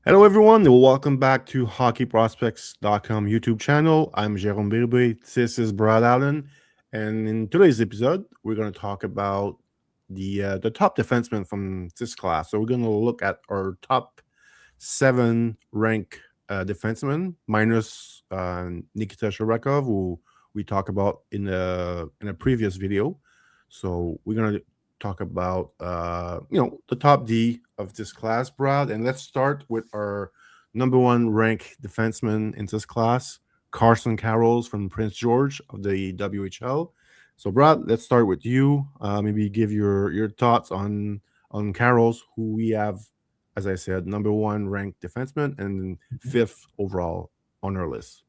Hello, everyone, and welcome back to HockeyProspects.com YouTube channel. I'm Jérôme Bérubé. This is Brad Allen, and in today's episode, we're going to talk about the top defensemen from this class. So we're going to look at our top 7 rank defensemen, minus Nikita Sharekov, who we talked about in a previous video. So we're going to talk about the top D of this class, Brad, and let's start with our number 1 ranked defenseman in this class, Carson Carels from Prince George of the WHL. So, Brad, let's start with you. Maybe give your thoughts on Carels, who we have, as I said, number 1 ranked defenseman and 5th overall on our list.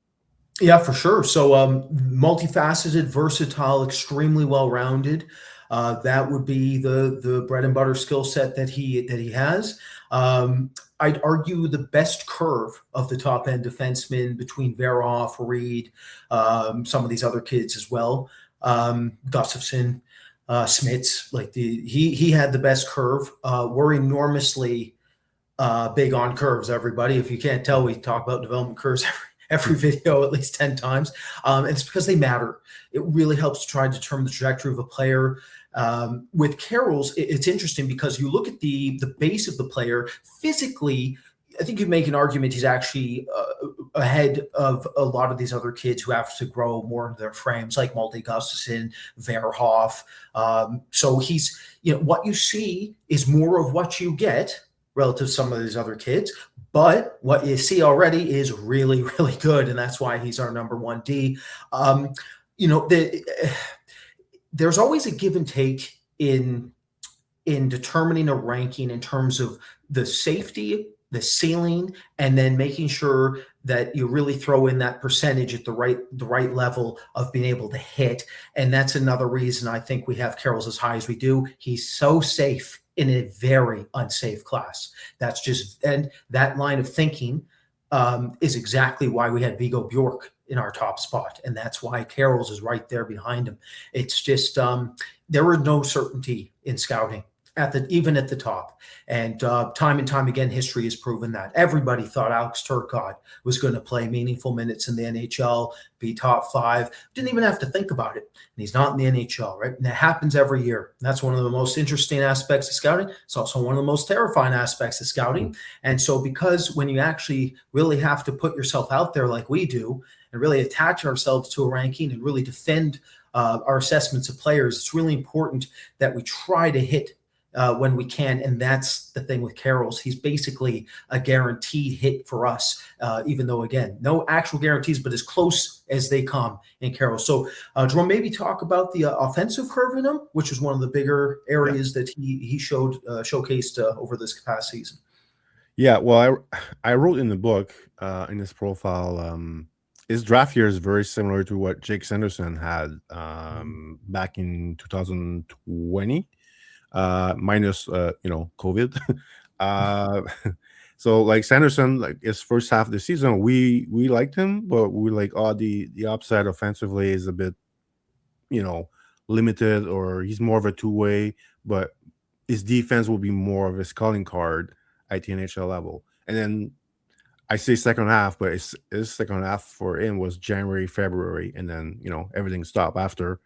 Yeah, for sure. So multifaceted, versatile, extremely well-rounded. That would be the bread and butter skill set that he has. I'd argue the best curve of the top end defensemen between Verhoeff, Reid, some of these other kids as well. Gustafsson, Smits, he had the best curve. We're enormously big on curves, everybody. If you can't tell, we talk about development curves every video at least 10 times. And it's because they matter. It really helps to try and determine the trajectory of a player. With Carels, it's interesting because you look at the base of the player physically. I think you make an argument he's actually ahead of a lot of these other kids who have to grow more into their frames, like Malte Gustafsson, Verhoeff. So he's, what you see is more of what you get relative to some of these other kids. But what you see already is really, really good, and that's why he's our number 1 D. There's always a give and take in determining a ranking in terms of the safety, the ceiling, and then making sure that you really throw in that percentage at the right level of being able to hit. And that's another reason I think we have Carels as high as we do. He's so safe in a very unsafe class. And that line of thinking is exactly why we had Viggo Bjork in our top spot. And that's why Carels is right there behind him. It's just, there was no certainty in scouting even at the top. And time and time again, history has proven that. Everybody thought Alex Turcotte was going to play meaningful minutes in the NHL, be top 5. Didn't even have to think about it. And he's not in the NHL, right? And that happens every year. And that's one of the most interesting aspects of scouting. It's also one of the most terrifying aspects of scouting. And so because when you actually really have to put yourself out there like we do and really attach ourselves to a ranking and really defend our assessments of players, it's really important that we try to hit when we can, and that's the thing with Carels. He's basically a guaranteed hit for us, even though, again, no actual guarantees, but as close as they come in Carels. So, Jérôme, maybe talk about the offensive curve in him, which is one of the bigger areas that he showcased over this past season. Yeah, well, I wrote in the book, in his profile, his draft year is very similar to what Jake Sanderson had back in 2020. Minus COVID. So like Sanderson, like his first half of the season, we liked him, but we like the upside offensively is a bit limited, or he's more of a two-way, but his defense will be more of his calling card at the NHL level. And then I say second half, but his second half for him was January, February, and then everything stopped after.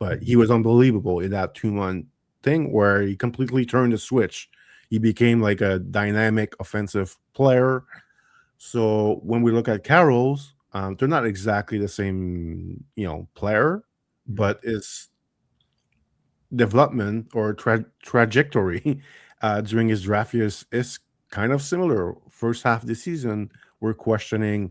But he was unbelievable in that 2-month thing where he completely turned the switch. He became like a dynamic offensive player. So when we look at Carels, they're not exactly the same, player, but his development or trajectory during his draft years is kind of similar. First half of the season, we're questioning,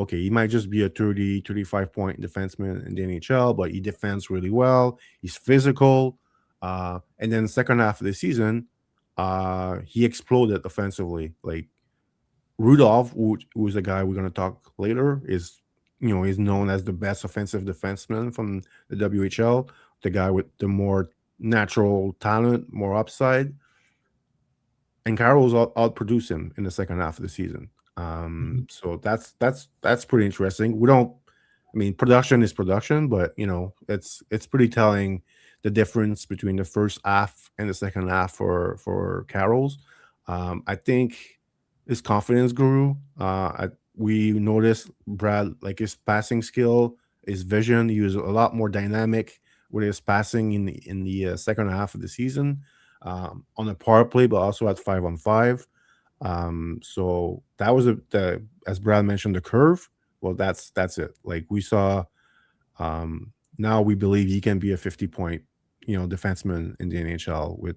he might just be a 30, 35 point defenseman in the NHL, but he defends really well. He's physical. And then the second half of the season, he exploded offensively. Like Rudolph, who is a guy we're going to talk later, is known as the best offensive defenseman from the WHL, the guy with the more natural talent, more upside. And Carels outproduced him in the second half of the season. So that's pretty interesting. Production is production, but it's pretty telling the difference between the first half and the second half for Carels. I think his confidence grew. We noticed Brad, like his passing skill, his vision. He was a lot more dynamic with his passing in the second half of the season, on the power play, but also at 5-on-5. So that was the, as Brad mentioned, the curve. Well, that's it. Like we saw, now we believe he can be a 50-point, defenseman in the NHL with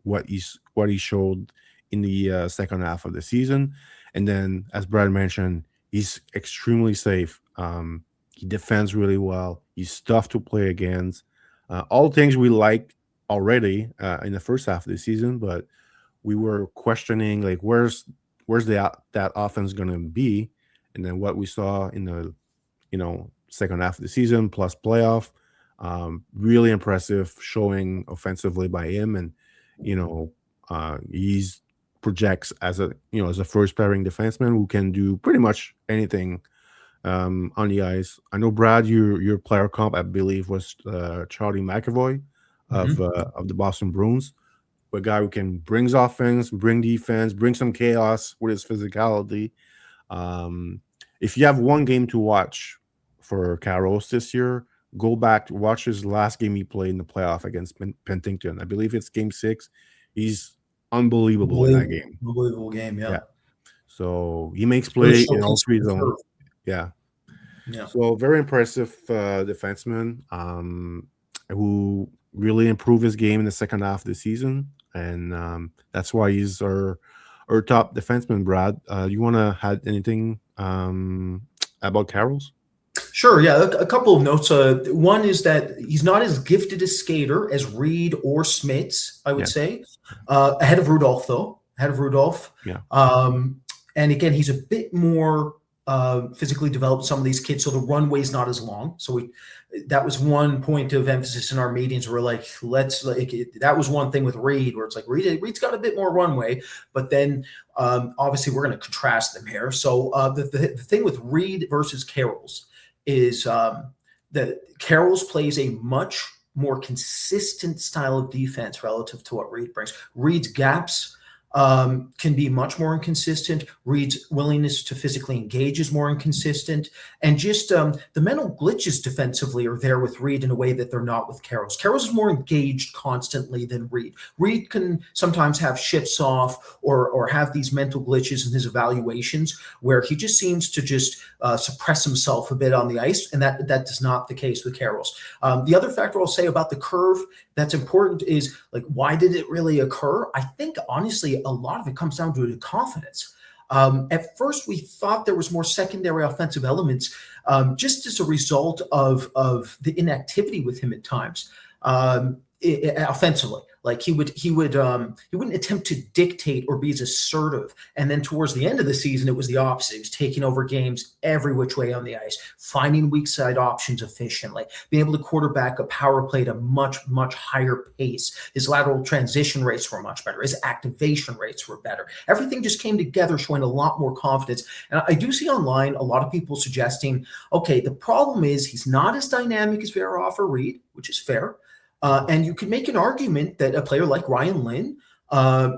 what he showed in the second half of the season. And then, as Brad mentioned, he's extremely safe. He defends really well. He's tough to play against. All things we liked already in the first half of the season, but we were questioning like where's that offense going to be, and then what we saw in the second half of the season plus playoff, really impressive showing offensively by him, and he's projects as a first pairing defenseman who can do pretty much anything on the ice. I know, Brad, your player comp, I believe, was Charlie McAvoy of Mhm. of the Boston Bruins, a guy who can brings offense, bring defense, bring some chaos with his physicality. Um, if you have one game to watch for Carros this year, go back to watch his last game he played in the playoff against Penticton. I believe it's Game 6. He's unbelievable in that Unbelievable, game. unbelievable game. Yeah. Yeah, So he makes really play in all showcasing three the zones. curve. Yeah. Yeah. So very impressive defenseman, who really improved his game in the second half of the season, and that's why he's our top defenseman. Brad, you want to add anything about Carols? Sure. Yeah. A couple of notes. One is that he's not as gifted a skater as Reid or Smits, I would Yeah, say. Ahead of Rudolph, though. Ahead of Rudolph. yeah, Um, and again, he's a bit more physically developed. Some of these kids, so the runway's not as long. So that was one point of emphasis in our meetings. We're like, that was one thing with Reid, where it's like Reid's got a bit more runway, but then obviously we're going to contrast them here. So the thing with Reid versus Carels is that Carroll's plays a much more consistent style of defense relative to what Reid brings. Reid's gaps can be much more inconsistent. Reid's willingness to physically engage is more inconsistent. And just the mental glitches defensively are there with Reid in a way that they're not with Carroll's. Carroll's is more engaged constantly than Reid. Reid can sometimes have shifts off or have these mental glitches in his evaluations where he just seems to just suppress himself a bit on the ice, and that is not the case with Carroll's. The other factor I'll say about the curve that's important is like, why did it really occur? I think honestly, a lot of it comes down to the confidence. At first, we thought there was more secondary offensive elements, just as a result of the inactivity with him at times, offensively. Like he wouldn't attempt to dictate or be as assertive. And then towards the end of the season, it was the opposite. He was taking over games every which way on the ice, finding weak side options efficiently, being able to quarterback a power play at a much, much higher pace. His lateral transition rates were much better. His activation rates were better. Everything just came together, showing a lot more confidence. And I do see online a lot of people suggesting, okay, the problem is he's not as dynamic as Verhoeff or Reid, which is fair. And you could make an argument that a player like Ryan Lynn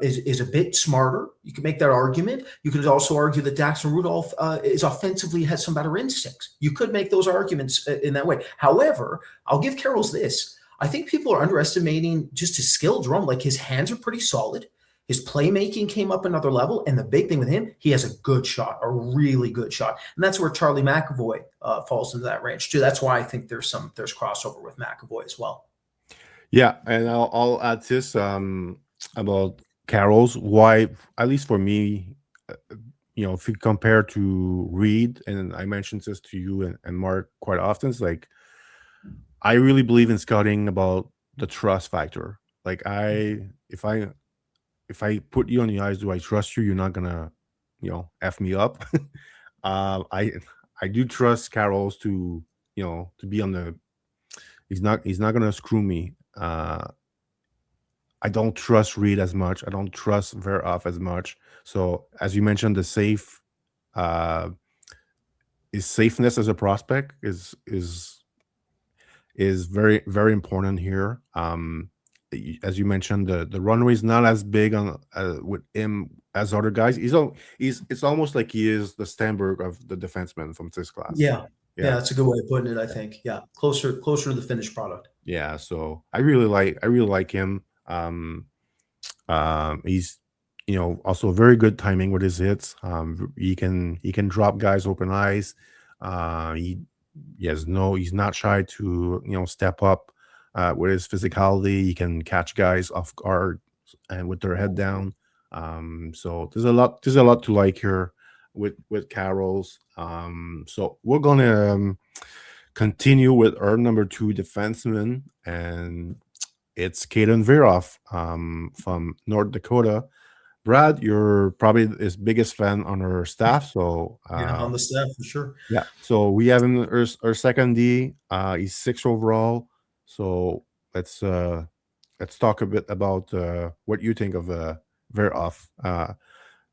is a bit smarter. You could make that argument. You could also argue that Daxon Rudolph is offensively has some better instincts. You could make those arguments in that way. However, I'll give Carroll's this. I think people are underestimating just his skill drum. Like his hands are pretty solid. His playmaking came up another level. And the big thing with him, he has a good shot, a really good shot. And that's where Charlie McAvoy falls into that range too. That's why I think there's crossover with McAvoy as well. yeah. And I'll add this about Carol's. Why, at least for me, if you compare to Reid, and I mentioned this to you and Mark quite often, it's like I really believe in scouting about the trust factor. Like if I put you on the ice, do I trust you? You're not gonna, f me up. I do trust Carol's to be on the. He's not gonna screw me. I don't trust Reid as much. I don't trust Verhoeff as much. So as you mentioned, uh, his safeness as a prospect is very very important here. as you mentioned, the runway is not as big on with him as other guys. It's almost like he is the Stenberg of the defenseman from this class. Yeah. Yeah. That's a good way of putting it, I think. Yeah. Closer to the finished product. Yeah. So I really like him. He's also very good timing with his hits. He can drop guys open eyes. He's not shy to step up with his physicality. He can catch guys off guard and with their head down. So there's a lot to like here with Carels. So we're gonna continue with our number 2 defenseman, and it's Keaton Verhoeff from North Dakota. Brad, you're probably his biggest fan on our staff, so on the staff for sure. Yeah, so we have him our second D. He's 6 overall. So let's talk a bit about what you think of Verhoeff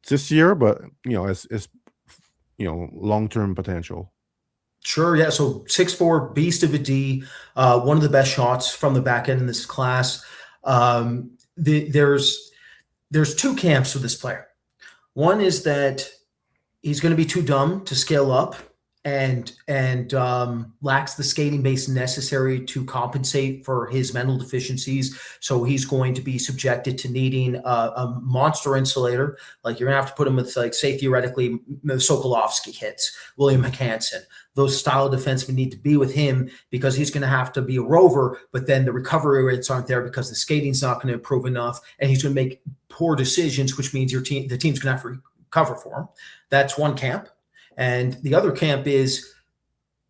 this year, but it's long-term potential. Sure, yeah. So 6'4", beast of a D, one of the best shots from the back end in this class. There's 2 camps with this player. One is that he's going to be too dumb to scale up and lacks the skating base necessary to compensate for his mental deficiencies. So he's going to be subjected to needing a monster insulator. Like you're going to have to put him with, like, say, theoretically, Sokolovsky hits, William McHanson. Those style of defensemen need to be with him because he's going to have to be a rover, but then the recovery rates aren't there because the skating's not going to improve enough, and he's going to make poor decisions, which means the team's going to have to recover for him. That's one camp. And the other camp is,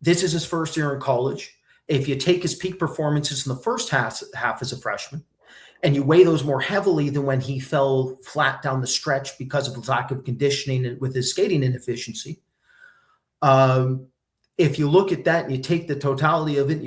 this is his first year in college. If you take his peak performances in the first half as a freshman, and you weigh those more heavily than when he fell flat down the stretch because of lack of conditioning with his skating inefficiency, if you look at that and you take the totality of it,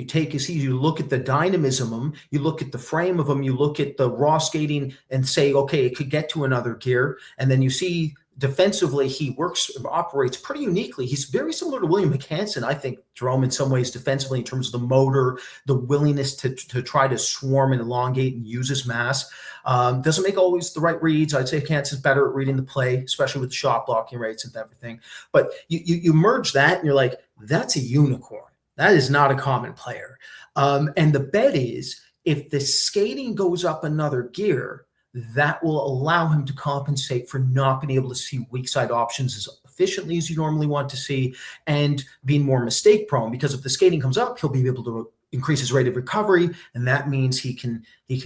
you look at the dynamism of him, you look at the frame of him, you look at the raw skating and say, okay, it could get to another gear. And then you see defensively, he operates pretty uniquely. He's very similar to William McHanson, I think, Jerome, in some ways defensively, in terms of the motor, the willingness to try to swarm and elongate and use his mass. Doesn't make always the right reads. I'd say Kansas is better at reading the play, especially with shot blocking rates and everything. But you merge that and you're like, that's a unicorn. That is not a common player. And the bet is, if the skating goes up another gear, that will allow him to compensate for not being able to see weak side options as efficiently as you normally want to see, and being more mistake prone, because if the skating comes up, he'll be able to increase his rate of recovery, and that means he can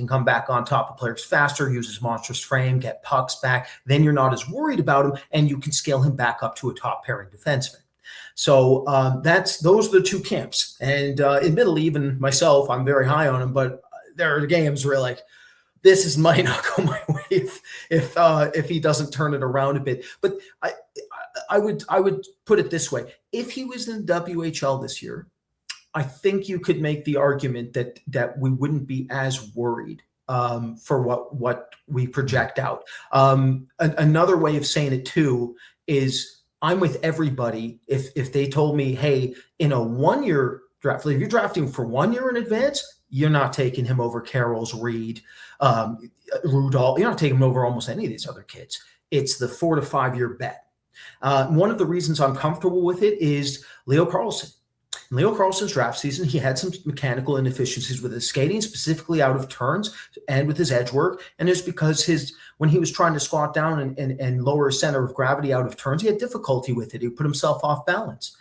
come back on top of players faster, use his monstrous frame, get pucks back. Then you're not as worried about him, and you can scale him back up to a top pairing defenseman. So those are the 2 camps. And admittedly, even myself, I'm very high on him, but there are games where, like, this might not go my way if he doesn't turn it around a bit. But I would put it this way: if he was in the WHL this year, I think you could make the argument that we wouldn't be as worried for what we project out. Another way of saying it too is, I'm with everybody if they told me, hey, in a 1-year draft, if you're drafting for 1 year in advance, you're not taking him over Carels, Reid, Rudolph. You're not taking him over almost any of these other kids. It's the 4 to 5 year bet. One of the reasons I'm comfortable with it is Leo Carlsson. In Leo Carlsson's draft season, he had some mechanical inefficiencies with his skating, specifically out of turns, and with his edge work. And it's because when he was trying to squat down and lower his center of gravity out of turns, he had difficulty with it. He put himself off balance.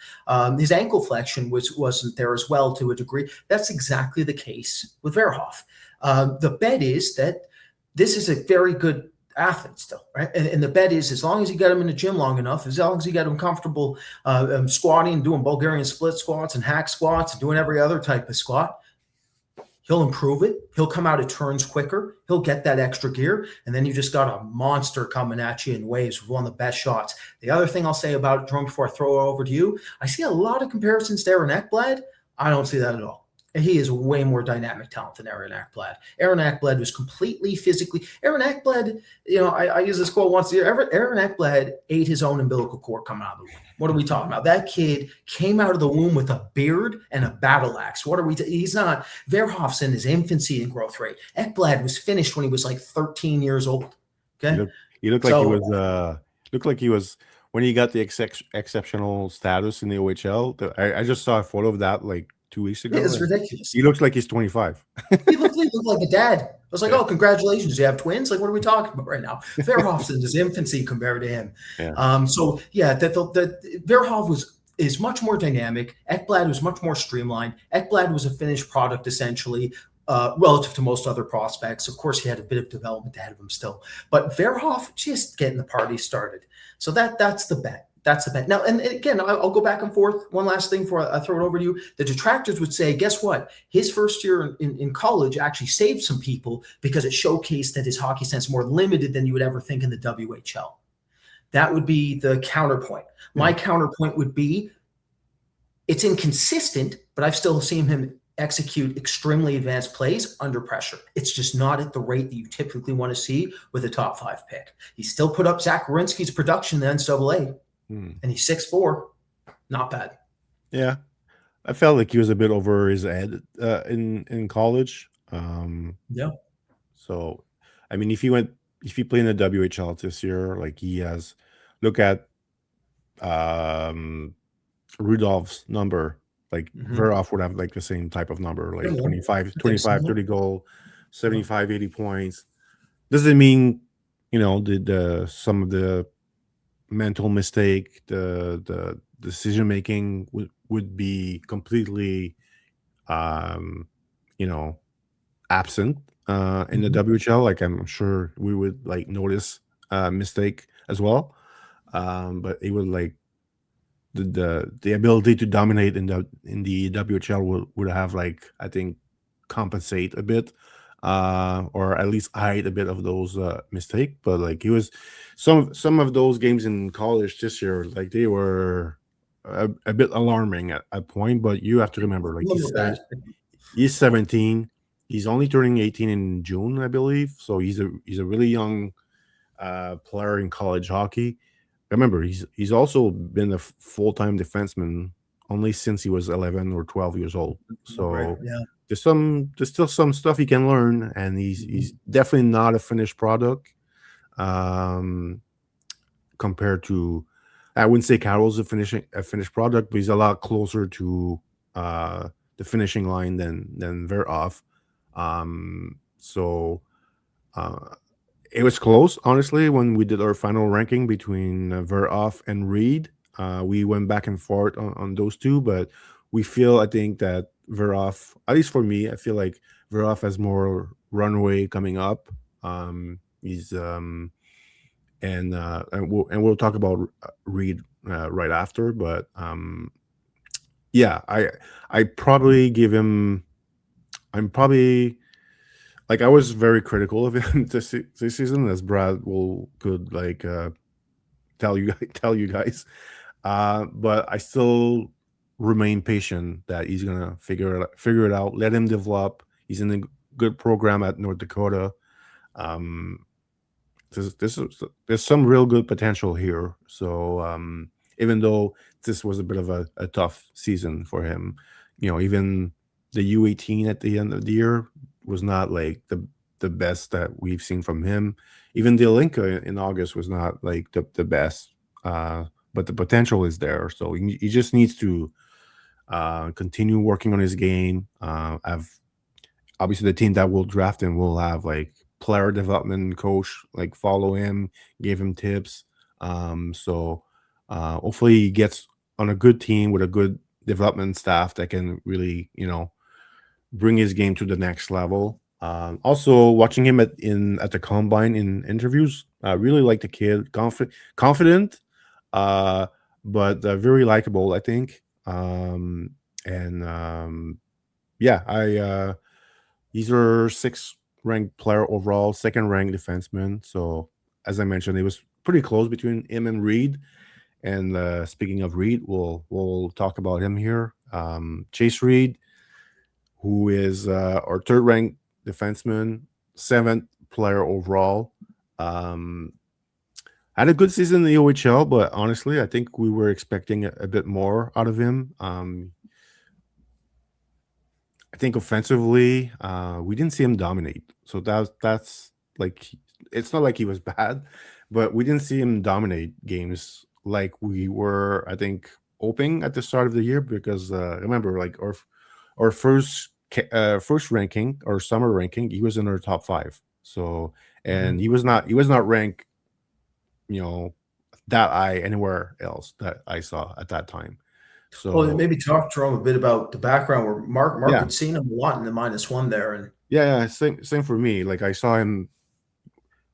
His ankle flexion wasn't there as well, to a degree. That's exactly the case with Verhoeff. The bet is that this is a very good athlete still, right? And the bet is, as long as you get him in the gym long enough, as long as you get him comfortable squatting, doing Bulgarian split squats and hack squats and doing every other type of squat, he'll improve it. He'll come out of turns quicker. He'll get that extra gear. And then you just got a monster coming at you in waves with one of the best shots. The other thing I'll say about it, Jerome, before I throw it over to you, I see a lot of comparisons to Aaron Ekblad. I don't see that at all. He is way more dynamic talent than Aaron Ekblad. Aaron Ekblad was completely physically. Aaron Ekblad, I use this quote once a year. Aaron Ekblad ate his own umbilical cord coming out of the womb. What are we talking about? That kid came out of the womb with a beard and a battle axe. What are we? He's not. Verhoeff's in his infancy and growth rate. Ekblad was finished when he was like 13 years old. Okay, he looked like he was. Looked like he was when he got the exceptional status in the OHL. I just saw a photo of that like 2 weeks ago. It's ridiculous. He looks like he's 25. He looked like a dad. I was like, oh, congratulations. You have twins? Like, what are we talking about right now? Verhoeff's in his infancy compared to him. Yeah. Verhoff is much more dynamic. Ekblad was much more streamlined. Ekblad was a finished product, essentially, relative to most other prospects. Of course, he had a bit of development ahead of him still. But Verhoff just getting the party started. So that's the bet. That's the bet. Now, and again, I'll go back and forth. One last thing before I throw it over to you. The detractors would say, guess what? His first year in college actually saved some people because it showcased that his hockey sense more limited than you would ever think in the WHL. That would be the counterpoint. My counterpoint would be it's inconsistent, but I've still seen him execute extremely advanced plays under pressure. It's just not at the rate that you typically want to see with a top 5 pick. He still put up Zach Werenski's production in the NCAA. And he's 6'4", not bad. Yeah, I felt like he was a bit over his head in college. So, I mean, if he played in the WHL this year, like he has, look at Rudolph's number. Like Verhoff would have like the same type of number, like 25, 30 goal, 75, 80 points. Doesn't mean the some of the mental mistake, the decision making would be completely absent in the WHL. Like I'm sure we would like notice mistake as well, but it would like the ability to dominate in the WHL would have like I think compensate a bit, or at least hide a bit of those mistake. But like he was some of those games in college this year, like they were a bit alarming at a point. But you have to remember, like he's 17. He's only turning 18 in June, I believe. So he's a really young player in college hockey. Remember, he's also been a full-time defenseman only since he was 11 or 12 years old. So there's still some stuff he can learn, and he's definitely not a finished product. Compared to, I wouldn't say Carel's a finished product, but he's a lot closer to the finishing line than Verhoff. It was close, honestly, when we did our final ranking between Verhoff and Reid. We went back and forth on those two, but I think that Verhoff, at least for me, I feel like Verhoff has more runway coming up. He's and we'll talk about Reid right after, but I probably give him. I'm probably. Like I was very critical of him this season, as Brad could like tell you guys, but I still remain patient that he's gonna figure it out. Let him develop. He's in a good program at North Dakota. There's some real good potential here. So even though this was a bit of a tough season for him, even the U18 at the end of the year was not like the best that we've seen from him. Even the Olinka in August was not like the best, but the potential is there. So he just needs to continue working on his game. Obviously the team that will draft him will have like player development coach like follow him, give him tips. So hopefully he gets on a good team with a good development staff that can really bring his game to the next level. Also, watching him at the combine in interviews, I really like the kid. Confident, but very likable, I think. He's our 6th ranked player overall, 2nd ranked defenseman. So, as I mentioned, it was pretty close between him and Reid. And speaking of Reid, we'll talk about him here. Chase Reid, who is our third ranked defenseman, 7th player overall. Had a good season in the OHL, but honestly, I think we were expecting a bit more out of him. I think offensively, we didn't see him dominate. So that's like, it's not like he was bad, but we didn't see him dominate games like we were, I think, hoping at the start of the year. Because remember, like our first ranking, our summer ranking, he was in our top 5. So, and he was not ranked, that high anywhere else that I saw at that time. So Well, maybe talk, Jerome, a bit about the background where Mark yeah, had seen him a lot in the -1 there, and yeah, same for me. Like I saw him.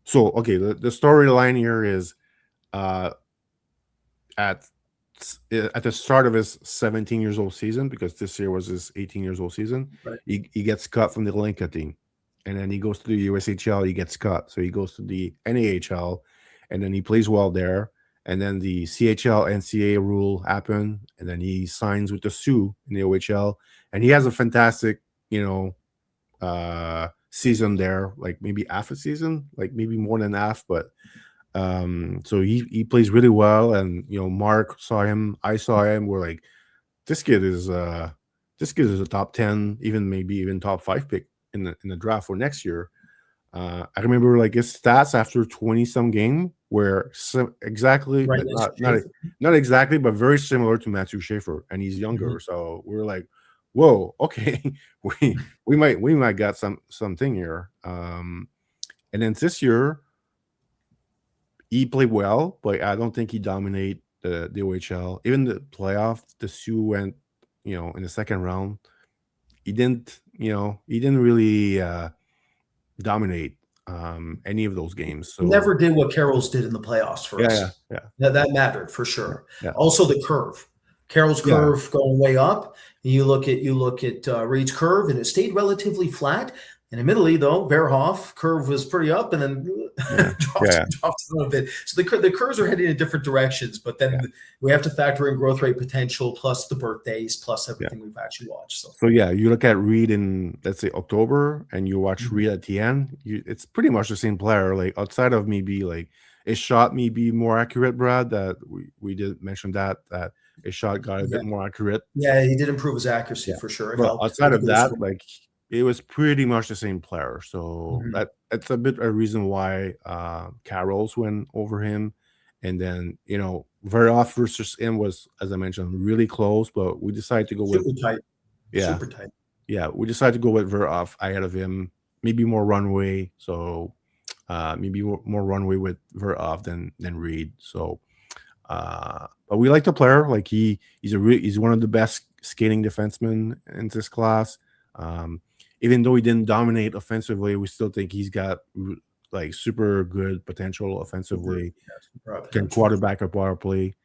So okay, the storyline here is at the start of his 17 years old season, because this year was his 18 years old season. right. He gets cut from the Linka team, and then he goes to the USHL. He gets cut, so he goes to the NAHL, and then he plays well there. And then the CHL NCAA rule happened, and then he signs with the Sioux in the OHL, and he has a fantastic, season there, like maybe half a season, like maybe more than half, but so he plays really well. And Mark saw him, I saw him, we're like, this kid is a top 10, maybe even top 5 pick in the draft for next year. I remember like his stats after 20 some game were exactly, Right, not exactly, but very similar to Matthew Schaefer, and he's younger. So we were like, whoa, okay, we might got something here. And then this year he played well, but I don't think he dominated the OHL. Even the playoff, the Sioux went, in the second round. He didn't really dominate any of those games. So he never did what Carels did in the playoffs for us. Yeah. That mattered for sure. Yeah. Also, the curve. Carels' curve going way up. And you look at Reid's curve, and it stayed relatively flat. And admittedly, though, Verhoeff curve was pretty up, and then dropped a little bit. So the curves are heading in different directions. But then we have to factor in growth rate potential, plus the birthdays, plus everything we've actually watched. So you look at Reid in, let's say, October, and you watch Reid at the end. It's pretty much the same player. Like outside of maybe like his shot may be more accurate, Brad. That we did mention that his shot got a bit more accurate. Yeah, he did improve his accuracy for sure. But outside of that, like, it was pretty much the same player. So that's a bit a reason why Carels went over him. And then, Verhoeff versus him was, as I mentioned, really close, but we decided to go with tight. Super tight. Yeah, we decided to go with Verhoeff ahead of him. Maybe more runway. So maybe more runway with Verhoeff than Reid. So but we like the player. Like he's one of the best skating defensemen in this class. Even though he didn't dominate offensively, we still think he's got like super good potential offensively. Can quarterback a power play.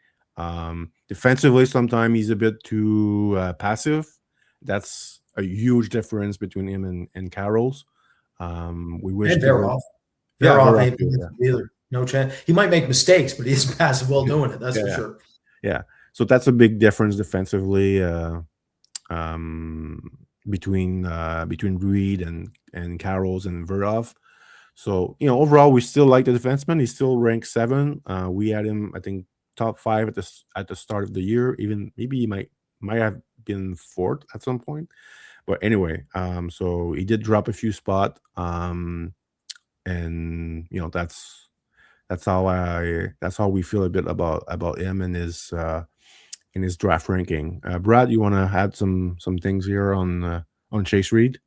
Defensively, sometimes he's a bit too passive. That's a huge difference between him and Carels. We wish Verhoeff ain't either. No chance. He might make mistakes, but he's passive while doing it. That's for sure. Yeah. So that's a big difference defensively between Reid and Carels and Verhoeff. So overall, we still like the defenseman. He's still ranked 7. We had him, I think, top 5 at the start of the year. Even maybe he might have been 4th at some point. But anyway, so he did drop a few spots. And that's how we feel a bit about him and his draft ranking. Brad, you want to add some things here on Chase Reid?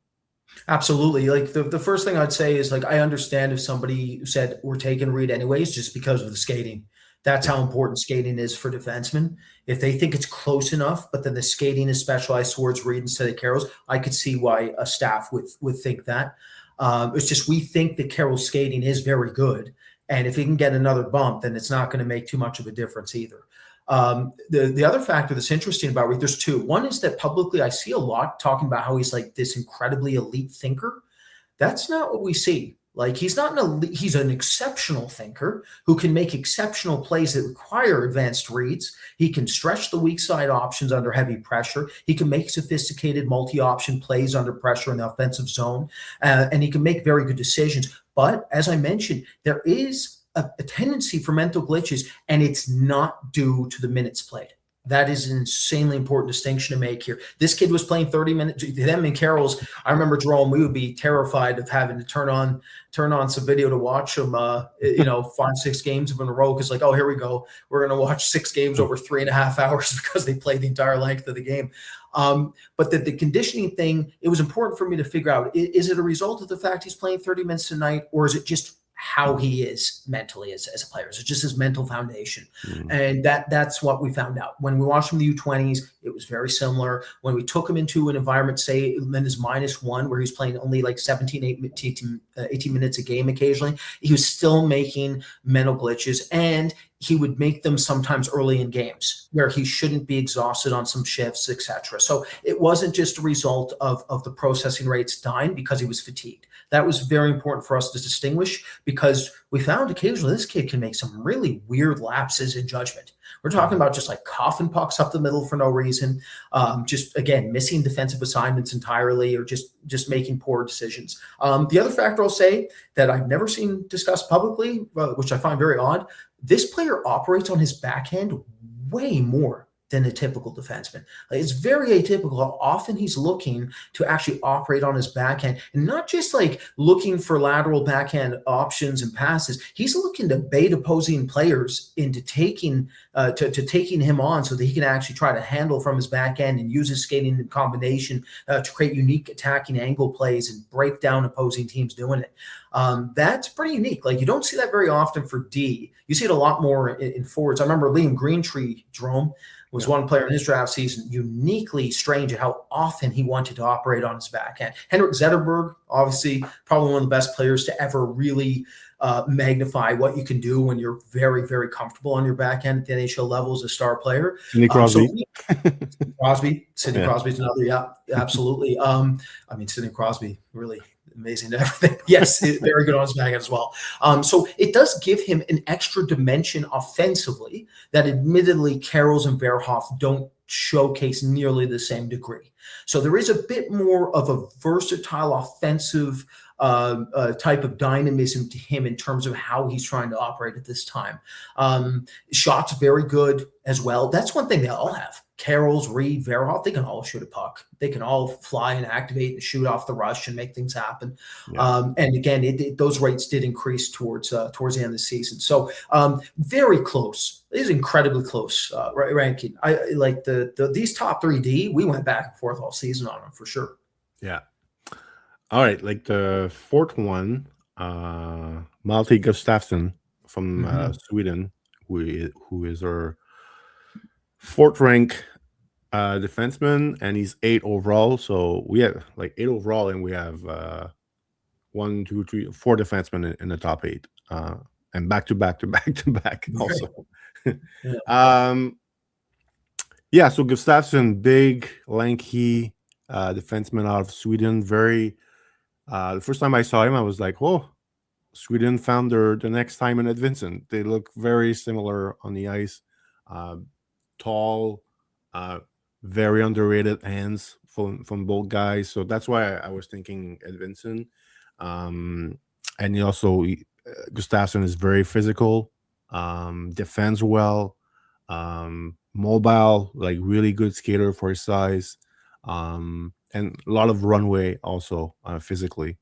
Absolutely. Like the first thing I'd say is, like, I understand if somebody said we're taking Reid anyways just because of the skating. That's how important skating is for defensemen. If they think it's close enough, but then the skating is specialized towards Reid instead of Carels, I could see why a staff would think that. It's just we think that Carels' skating is very good. And if he can get another bump, then it's not going to make too much of a difference either. The other factor that's interesting about Reid, there's two. One is that publicly I see a lot talking about how he's like this incredibly elite thinker. That's not what we see. Like he's an exceptional thinker who can make exceptional plays that require advanced reads. He can stretch the weak side options under heavy pressure. He can make sophisticated multi-option plays under pressure in the offensive zone, and he can make very good decisions. But as I mentioned, there is a tendency for mental glitches, and it's not due to the minutes played. That is an insanely important distinction to make here. This kid was playing 30 minutes. Them and Carels, I remember, Jerome, we would be terrified of having to turn on some video to watch them, 5-6 games in a row. Because like, oh, here we go. We're going to watch 6 games over 3.5 hours because they played the entire length of the game. But the conditioning thing, it was important for me to figure out, is it a result of the fact he's playing 30 minutes a night, or is it just how he is mentally as a player? It's just his mental foundation. And that's what we found out. When we watched him in the U20s, it was very similar. When we took him into an environment, say, in his -1, where he's playing only like 18 minutes a game occasionally, he was still making mental glitches, and he would make them sometimes early in games where he shouldn't be exhausted on some shifts, etc. So it wasn't just a result of the processing rates dying because he was fatigued. That was very important for us to distinguish, because we found occasionally this kid can make some really weird lapses in judgment. We're talking about just like coughing pucks up the middle for no reason, just, again, missing defensive assignments entirely, or just making poor decisions. The other factor I'll say that I've never seen discussed publicly, which I find very odd, this player operates on his backhand way more than a typical defenseman. Like, it's very atypical how often he's looking to actually operate on his backhand, and not just like looking for lateral backhand options and passes. He's looking to bait opposing players into taking him on, so that he can actually try to handle from his backhand and use his skating in combination to create unique attacking angle plays and break down opposing teams doing it. That's pretty unique. Like, you don't see that very often for D. You see it a lot more in forwards. I remember Liam Greentree, Jerome, was one player in his draft season uniquely strange at how often he wanted to operate on his backhand. Henrik Zetterberg, obviously, probably one of the best players to ever really magnify what you can do when you're very, very comfortable on your backhand at the NHL level as a star player. Sidney Crosby. Sidney Crosby's another, yeah, absolutely. Sidney Crosby, really amazing to everything. Yes, very good on his backhand as well. So it does give him an extra dimension offensively that admittedly Carels and Verhoeff don't showcase nearly the same degree. So there is a bit more of a versatile offensive type of dynamism to him in terms of how he's trying to operate at this time. Shots very good as well. That's one thing they all have. Carels, Reid, Verhoeff, they can all shoot a puck. They can all fly and activate and shoot off the rush and make things happen. Yeah. And again, those rates did increase towards the end of the season. So very close. It is incredibly close ranking. I like these top 3D. We went back and forth all season on them for sure. Yeah. All right. Like the fourth one, Malte Gustafsson from Sweden, who is our fourth rank defenseman, and he's 8 overall. So we have like 8 overall, and we have 1, 2, 3, 4 defensemen in the top 8, and back to back also. Yeah. So Gustafsson, big, lanky defenseman out of Sweden. Very. The first time I saw him, I was like, "Oh, Sweden found the next time in Vincent." They look very similar on the ice. Tall, very underrated hands from both guys. So that's why I was thinking Edvinsson. And he also, Gustafsson is very physical, defends well, mobile, like really good skater for his size, and a lot of runway also physically.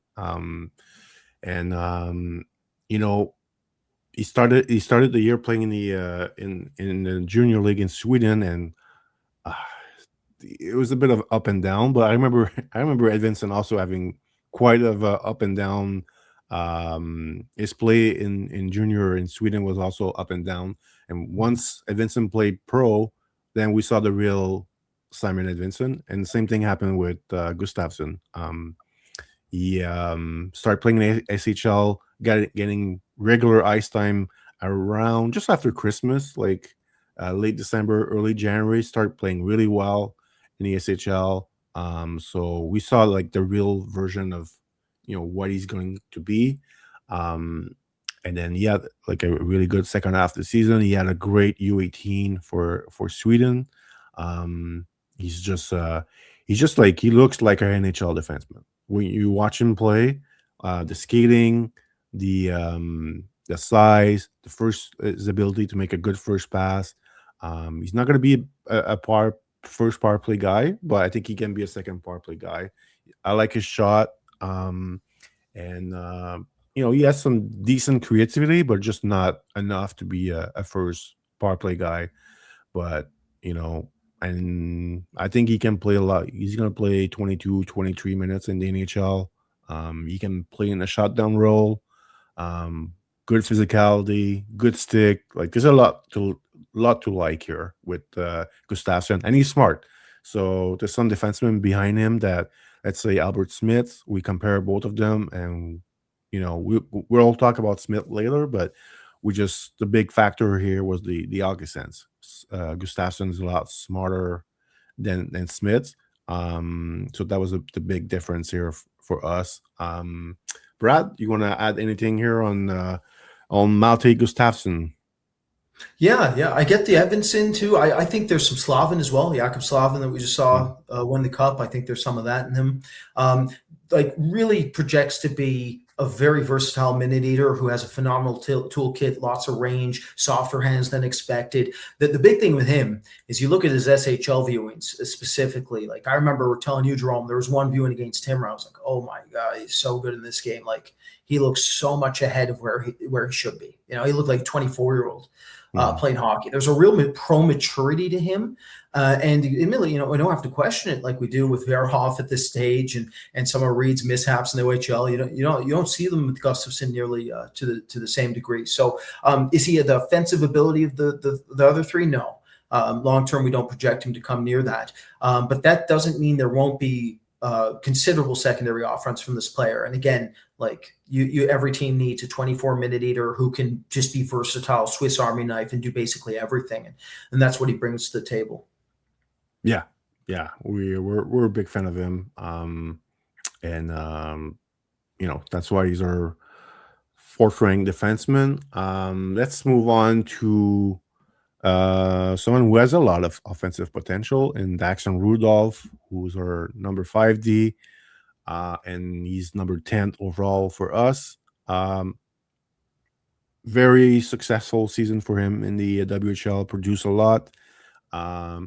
He started the year playing in the in the junior league in Sweden, and it was a bit of up and down. But I remember Edvinsson also having quite of a up and down. His play in junior in Sweden was also up and down. And once Edvinsson played pro, then we saw the real Simon Edvinsson. And the same thing happened with Gustafsson. He started playing in SHL, getting regular ice time around just after Christmas, like late December, early January. Started playing really well in the SHL. So we saw like the real version of what he's going to be. And then he had like a really good second half of the season. He had a great U18 for Sweden. Um, he's just like he looks like an NHL defenseman when you watch him play. The skating, the size, his ability to make a good first pass. He's not going to be a first power play guy, but I think he can be a second power play guy. I like his shot. And he has some decent creativity, but just not enough to be a first power play guy. But and I think he can play a lot. He's going to play 22, 23 minutes in the NHL. He can play in a shutdown role. Good physicality, good stick. Like there's a lot to like here with Gustafsson, and he's smart. So there's some defensemen behind him that, let's say Albert Smits, we compare both of them, and we'll talk about Smith later, but the big factor here was the hockey sense. Gustafsson is a lot smarter than Smith. So that was the big difference here for us. Brad, you want to add anything here on Malte Gustafsson? Yeah. I get the Evansson too. I think there's some Slavin as well. Jakob Slavin that we just saw win the cup. I think there's some of that in him. Really projects to be a very versatile minute eater who has a phenomenal toolkit, lots of range, softer hands than expected. The big thing with him is you look at his SHL viewings specifically. Like I remember telling you, Jérôme, there was one viewing against him where I was like, oh my God, he's so good in this game. Like he looks so much ahead of where he should be. He looked like a 24-year-old. Playing hockey. There's a real pro maturity to him. And admittedly, we don't have to question it like we do with Verhoeff at this stage and some of Reid's mishaps in the OHL. You don't see them with Gustafsson nearly to the same degree. So is he the offensive ability of the other three? No. Long term, we don't project him to come near that. But that doesn't mean there won't be considerable secondary offense from this player. And again, like every team needs a 24-minute eater who can just be versatile, Swiss Army knife, and do basically everything. And that's what he brings to the table. Yeah. We're a big fan of him. That's why he's our fourth-ranked defenseman. Let's move on to someone who has a lot of offensive potential in Daxon Rudolph, who's our number 5D, and he's number 10 overall for us. Very successful season for him in the WHL, produced a lot. I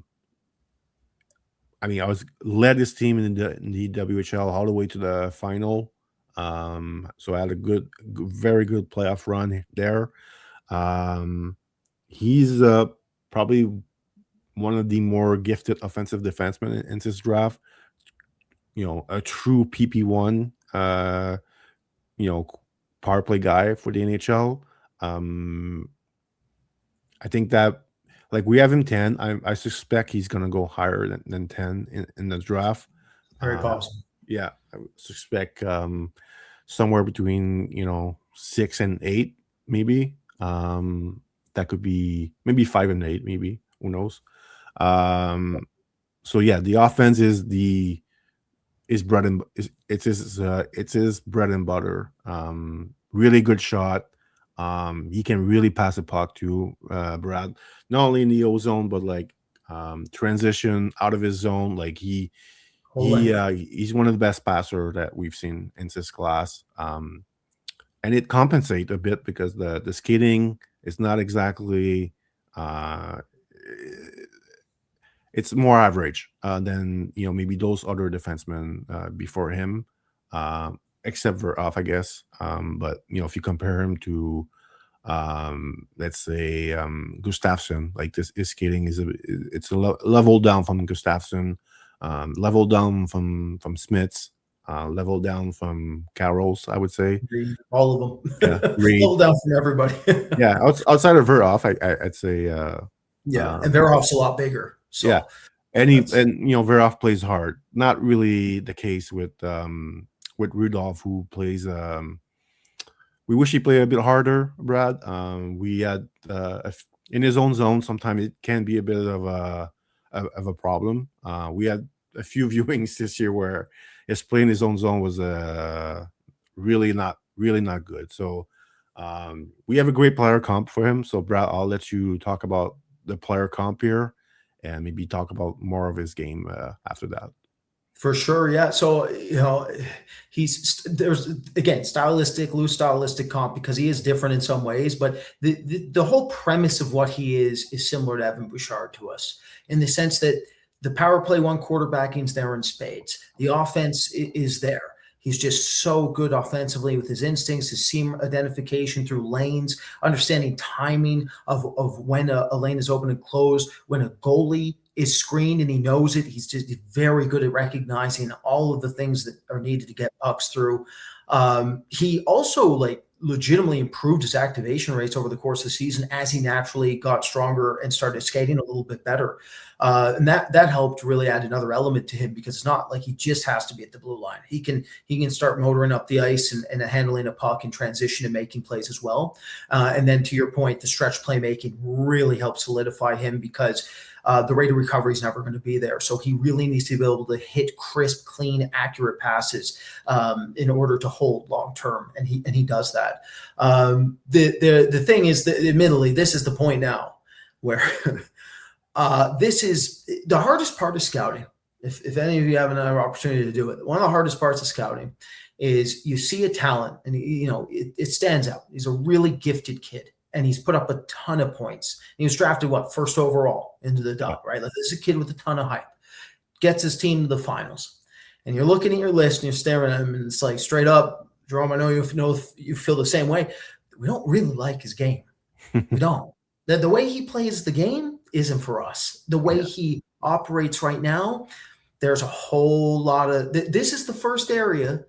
led his team in the WHL all the way to the final. So I had a very good playoff run there. He's probably one of the more gifted offensive defensemen in this draft. A true PP1, power play guy for the NHL. I think that, like, we have him 10. I suspect he's going to go higher than 10 in the draft. Very possible. Yeah, I suspect somewhere between 6 and 8, maybe. That could be maybe 5 and 8, maybe. Who knows? So yeah, the offense is his bread and butter. Really good shot. He can really pass a puck to Brad, not only in the O zone, but like transition out of his zone. Like he's one of the best passer that we've seen in this class. And it compensates a bit because the skating is not exactly it's more average than maybe those other defensemen before him, except Verhoeff, I guess. But if you compare him to let's say Gustafsson, like his skating it's a level down from Gustafsson, level down from Smits, level down from Carels, I would say. All of them. Yeah, Reid. Level down from everybody. Yeah, outside of Verhoeff, I'd say. And Verhoeff's a lot bigger. So yeah, and Verhoeff plays hard. Not really the case with Rudolph, who plays. We wish he played a bit harder, Brad. We had in his own zone. Sometimes it can be a bit of a problem. We had a few viewings this year where his play in his own zone was really not really not good. So we have a great player comp for him. So Brad, I'll let you talk about the player comp here and maybe talk about more of his game after that. For sure, yeah. So there's again loose stylistic comp because he is different in some ways, but the whole premise of what he is similar to Evan Bouchard to us in the sense that the power play one quarterbacking's there in spades. The offense is there. He's just so good offensively with his instincts, his seam identification through lanes, understanding timing of when a lane is open and closed, when a goalie is screened and he knows it. He's just very good at recognizing all of the things that are needed to get pucks through. He also legitimately improved his activation rates over the course of the season as he naturally got stronger and started skating a little bit better. And that helped really add another element to him because it's not like he just has to be at the blue line. He can start motoring up the ice and handling a puck in transition and making plays as well. And then to your point, the stretch playmaking really helped solidify him because the rate of recovery is never going to be there. So he really needs to be able to hit crisp, clean, accurate passes in order to hold long term, and he does that. The thing is that, admittedly, this is the point now where this is the hardest part of scouting. If any of you have another opportunity to do it, one of the hardest parts of scouting is you see a talent and it stands out. He's a really gifted kid. And he's put up a ton of points. He was drafted, first overall into the Duck, right? Like, this is a kid with a ton of hype. Gets his team to the finals. And you're looking at your list and you're staring at him, and it's like, straight up, Jérôme, I know you feel the same way. We don't really like his game. We don't. The way he plays the game isn't for us. The way he operates right now, there's a whole lot of – this is the first area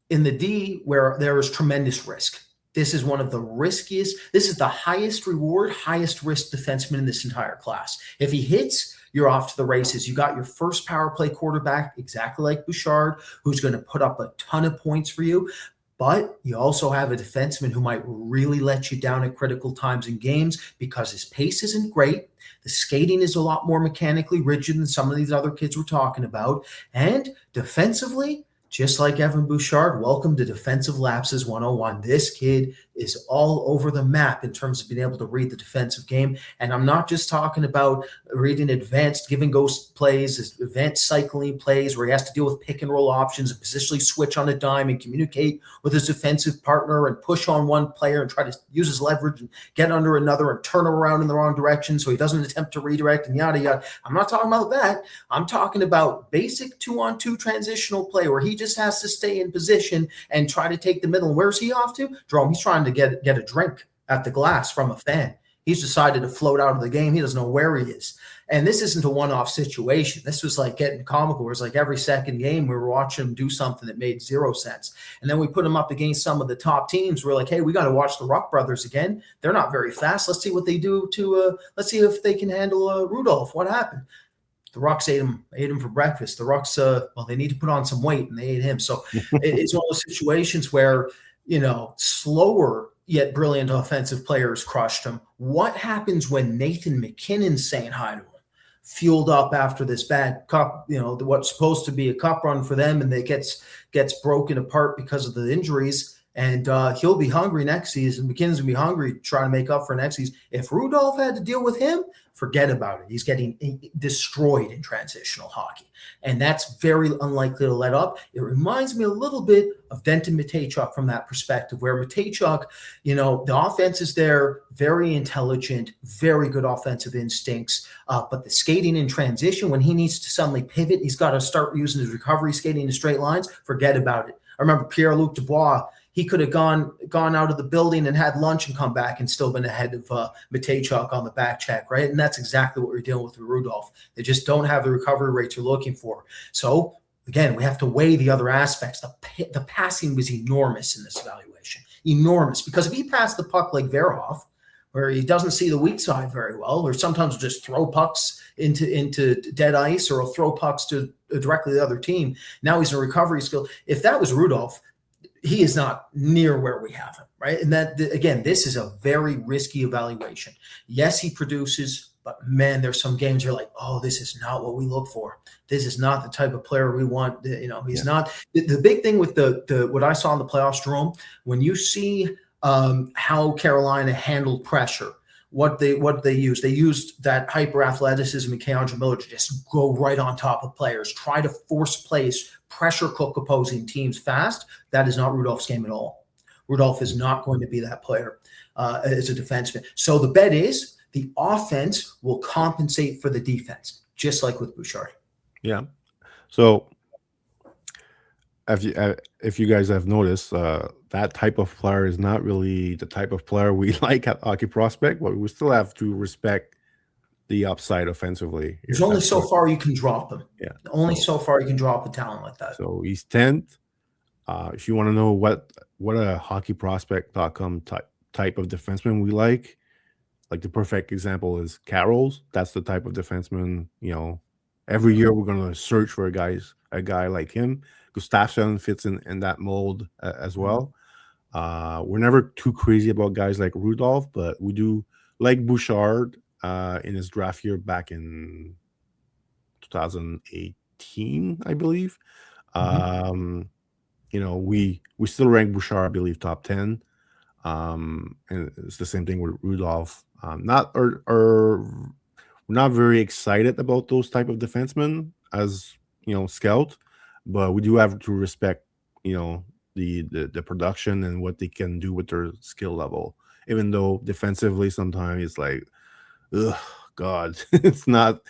in the D where there is tremendous risk. This is one of the riskiest. This is the highest reward, highest risk defenseman in this entire class. If he hits, you're off to the races. You got your first power play quarterback, exactly like Bouchard, who's going to put up a ton of points for you. But you also have a defenseman who might really let you down at critical times in games because his pace isn't great. The skating is a lot more mechanically rigid than some of these other kids we're talking about. And defensively, just like Evan Bouchard, welcome to Defensive Lapses 101. This kid is all over the map in terms of being able to read the defensive game. And I'm not just talking about reading advanced give and go plays, advanced cycling plays where he has to deal with pick and roll options and positionally switch on a dime and communicate with his defensive partner and push on one player and try to use his leverage and get under another and turn him around in the wrong direction so he doesn't attempt to redirect and yada, yada. I'm not talking about that. I'm talking about basic 2-on-2 transitional play where he just has to stay in position and try to take the middle. And where's he off to? Jérôme, he's trying to get a drink at the glass from a fan. He's decided to float out of the game. He doesn't know where he is. And this isn't a one-off situation. This was like getting comical. It was like every second game we were watching him do something that made zero sense. And then we put him up against some of the top teams. We're like, hey, we got to watch the Ruck brothers again. They're not very fast. Let's see what they do to let's see if they can handle Rudolph. What happened? The Rucks ate him for breakfast. The Rucks, they need to put on some weight, and they ate him. So it's one of those situations where, slower yet brilliant offensive players crushed him. What happens when Nathan McKinnon's saying hi to him, fueled up after this bad cup, what's supposed to be a cup run for them, and they gets broken apart because of the injuries, and he'll be hungry next season. McKinnon's going to be hungry trying to make up for next season. If Rudolph had to deal with him, forget about it. He's getting destroyed in transitional hockey, and that's very unlikely to let up. It reminds me a little bit of Denton Matejchuk from that perspective, where Matejchuk, the offense is there, very intelligent, very good offensive instincts, but the skating in transition, when he needs to suddenly pivot, he's got to start using his recovery skating in straight lines. Forget about it. I remember Pierre-Luc Dubois. He could have gone out of the building and had lunch and come back and still been ahead of Matejchuk on the back check, right? And that's exactly what we're dealing with Rudolph. They just don't have the recovery rates you're looking for. So, again, we have to weigh the other aspects. The passing was enormous in this evaluation. Enormous. Because if he passed the puck like Verhoeff, where he doesn't see the weak side very well, or sometimes he'll just throw pucks into dead ice, or he'll throw pucks to directly the other team. Now he's in a recovery skill. If that was Rudolph, he is not near where we have him, right? And that, again, this is a very risky evaluation. Yes, he produces But man, there's some games you're like, oh, this is not what we look for. This is not the type of player we want. He's not. The big thing with the what I saw in the playoffs, Jerome, when you see how Carolina handled pressure, what they used that hyper athleticism in Keandre Miller to just go right on top of players, try to force place, pressure cook opposing teams fast. That is not Rudolph's game at all. Rudolph is not going to be that player as a defenseman. So the bet is the offense will compensate for the defense, just like with Bouchard. Yeah. So if you guys have noticed, that type of player is not really the type of player we like at Hockey Prospect, but we still have to respect the upside offensively. There's only so far you can drop him. Yeah. Only so far you can drop a talent like that. So he's 10th. If you want to know what a HockeyProspect.com type of defenseman we like the perfect example is Carels. That's the type of defenseman, every year we're going to search for a guy like him. Gustafsson fits in that mold as well. We're never too crazy about guys like Rudolph, but we do like Bouchard in his draft year back in 2018, I believe. We still rank Bouchard, I believe, top 10. And it's the same thing with Rudolph. We're not very excited about those type of defensemen as scout, but we do have to respect the production and what they can do with their skill level. Even though defensively sometimes it's like, ugh, God, it's not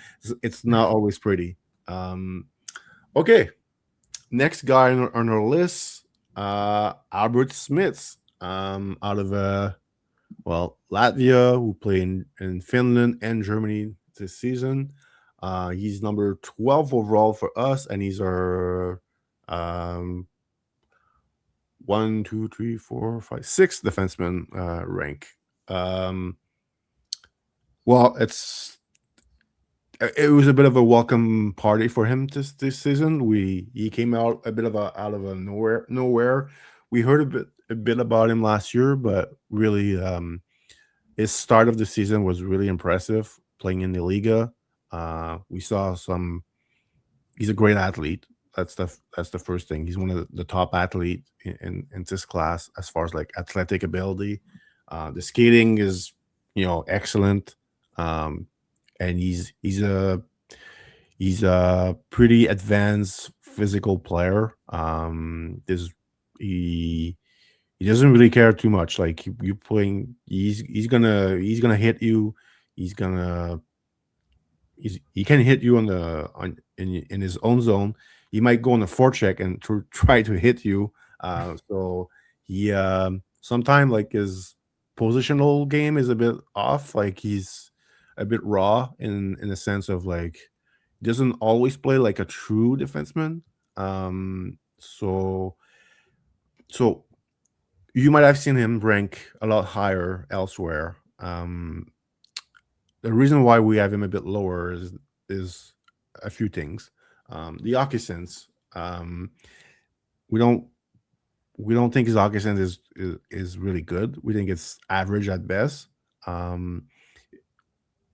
always pretty. Okay, next guy on our list, Albert Smits, out of Latvia, who played in Finland and Germany this season. He's number 12 overall for us, and he's our 1, 2, 3, 4, 5, 6 defenseman rank. It was a bit of a welcome party for him this season. He came out a bit out of nowhere. We heard a bit about him last year, but really his start of the season was really impressive, playing in the Liga. We saw he's a great athlete. That's the first thing. He's one of the top athletes in this class as far as like athletic ability. The skating is excellent. And he's a pretty advanced physical player. He doesn't really care too much. Like you playing, he's gonna hit you. He can hit you in his own zone. He might go on a forecheck and try to hit you. So he sometimes like his positional game is a bit off. Like he's a bit raw in the sense of like doesn't always play like a true defenseman. So you might have seen him rank a lot higher elsewhere. The reason why we have him a bit lower is a few things. The hockey sense. We don't think his hockey sense is really good. We think it's average at best.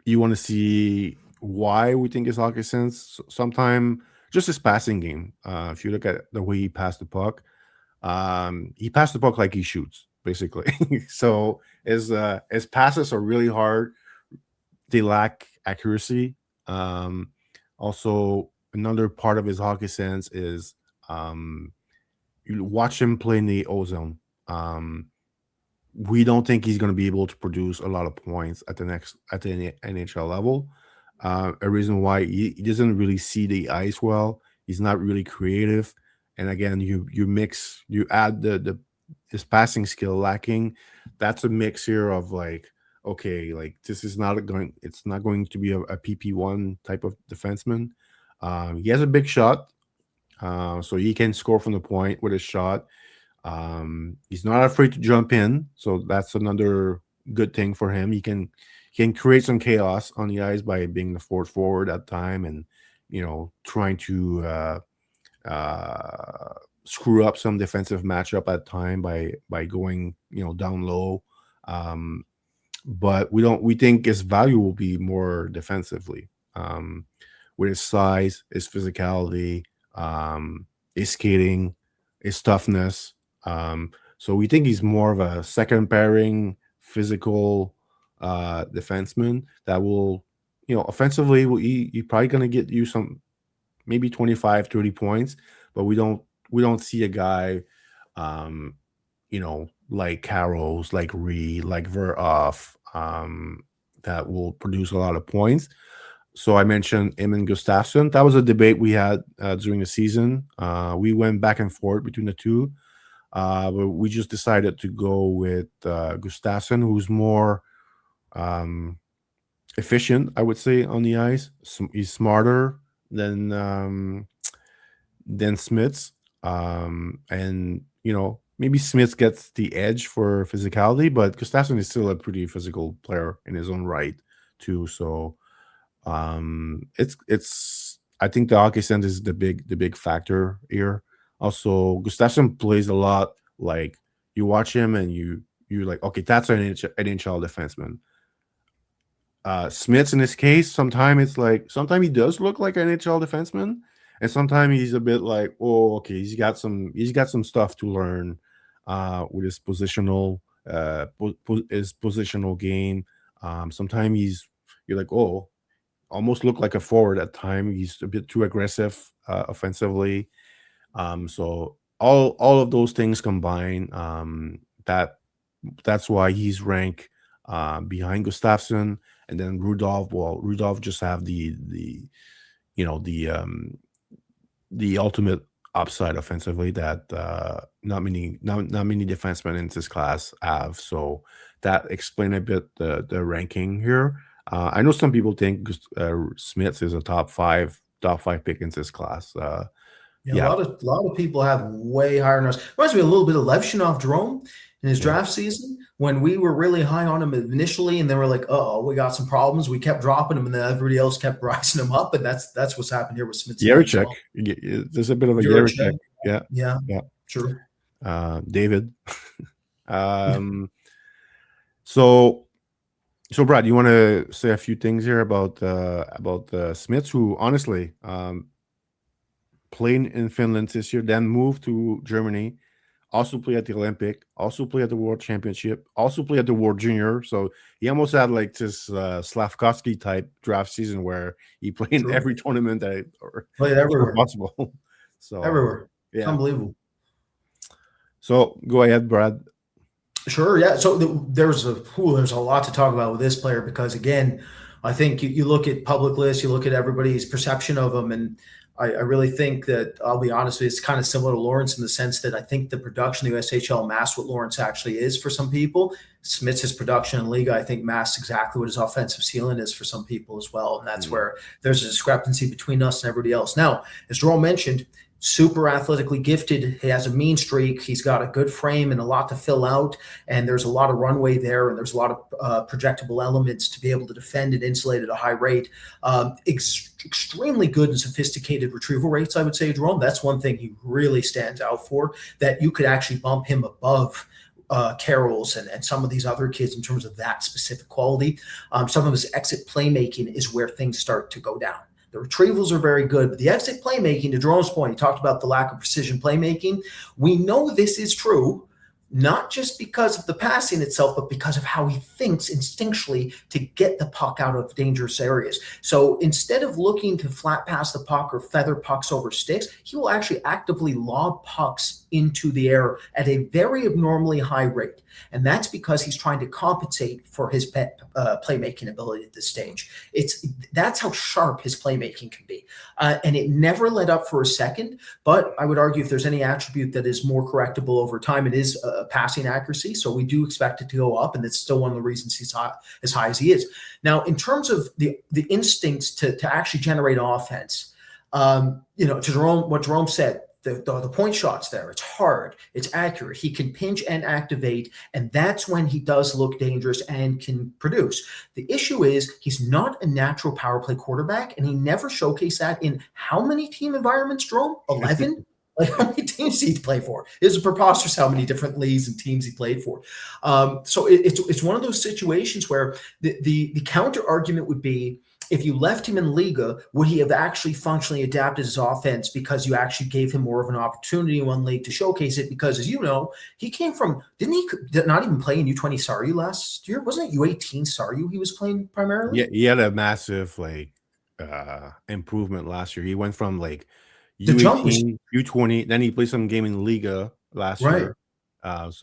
You want to see why we think his hockey sense. Sometime just his passing game. If you look at the way he passed the puck, he passed the puck like he shoots, basically. So his passes are really hard. They lack accuracy. Also, another part of his hockey sense is you watch him play in the ozone. We don't think he's going to be able to produce a lot of points at the NHL level. A reason why he doesn't really see the ice well. He's not really creative. And again, you add his passing skill lacking. That's a mix here of like, okay, like this is it's not going to be a PP1 type of defenseman. He has a big shot, so he can score from the point with his shot. He's not afraid to jump in, so that's another good thing for him. He can create some chaos on the ice by being the fourth forward at time and trying to screw up some defensive matchup at time by going down low. but we think his value will be more defensively, with his size, his physicality, his skating, his toughness. So we think he's more of a second pairing physical defenseman that will, offensively, he probably going to get you some, maybe 25, 30 points, but we don't see a guy, like Carels, like Reid, like Verhoeff, that will produce a lot of points. So I mentioned him and Gustafsson. That was a debate we had during the season. We went back and forth between the two, but we just decided to go with Gustafsson, who's more efficient, I would say, on the ice. He's smarter than Smits, and maybe Smits gets the edge for physicality, but Gustafsson is still a pretty physical player in his own right too. So it's I think the hockey sense is the big factor here. Also, Gustafsson plays a lot. Like, you watch him and you're like, okay, that's an NHL defenseman. Smits, in this case, sometimes he does look like an NHL defenseman, and sometimes he's a bit like, oh, okay, he's got some stuff to learn with his positional game. Sometimes you're like, oh, almost look like a forward at time. He's a bit too aggressive offensively. So all of those things combined, that's why he's ranked behind Gustafsson. And then Rudolph, well, Rudolph just have the ultimate upside offensively that not many defensemen in this class have. So that explains a bit the ranking here. I know some people think Smits is a top five pick in this class. Yeah, a lot of people have way higher numbers. Reminds me a little bit of Levshinov Jerome in his draft season, when we were really high on him initially, and then we're like, oh, we got some problems. We kept dropping him, and then everybody else kept rising him up, and that's what's happened here with Smits. Yarechek. Well. There's a bit of a Yarechek. Yeah, sure. David. So Brad, you want to say a few things here about Smits, who honestly played in Finland this year, then moved to Germany, also played at the Olympic, also played at the World Championship, also played at the World Junior. So he almost had like this Slavkovsky type draft season where he played in every tournament played everywhere possible. So everywhere, yeah, it's unbelievable. So go ahead, Brad. Sure, yeah. So there's a lot to talk about with this player, because again, I think you look at public lists, you look at everybody's perception of him, and I really think that, I'll be honest with you, it's kind of similar to Lawrence in the sense that I think the production of the USHL masks what Lawrence actually is for some people. Smits' production in Liga, I think, masks exactly what his offensive ceiling is for some people as well. And that's where there's a discrepancy between us and everybody else. Now, as Jerome mentioned, super athletically gifted. He has a mean streak. He's got a good frame and a lot to fill out. And there's a lot of runway there. And there's a lot of projectable elements to be able to defend and insulate at a high rate. Extremely good and sophisticated retrieval rates, I would say, Jerome. That's one thing he really stands out for, that you could actually bump him above Carels and some of these other kids in terms of that specific quality. Some of his exit playmaking is where things start to go down. The retrievals are very good, but the exit playmaking, to Jerome's point, he talked about the lack of precision playmaking. We know this is true, not just because of the passing itself, but because of how he thinks instinctually to get the puck out of dangerous areas. So instead of looking to flat pass the puck or feather pucks over sticks, he will actually actively lob pucks into the air at a very abnormally high rate. And that's because he's trying to compensate for his playmaking ability at this stage. That's how sharp his playmaking can be. And it never let up for a second, but I would argue if there's any attribute that is more correctable over time, it is passing accuracy. So we do expect it to go up, and it's still one of the reasons he's as high as he is. Now, in terms of the instincts to actually generate offense, to Jerome, what Jerome said, the point shots there, it's hard, it's accurate. He can pinch and activate, and that's when he does look dangerous and can produce. The issue is he's not a natural power play quarterback, and he never showcased that in how many team environments, Jerome? 11? Like, how many teams did he play for? It's preposterous how many different leagues and teams he played for. So it's one of those situations where the counter argument would be, if you left him in Liga, would he have actually functionally adapted his offense because you actually gave him more of an opportunity in one league to showcase it? Because, as you know, he came from, didn't he not even play in U20 Saryu last year? Wasn't it U18 Saryu he was playing primarily? Yeah, he had a massive improvement last year. He went from like The jump was U18, U20, then he played some game in Liga last right. year. And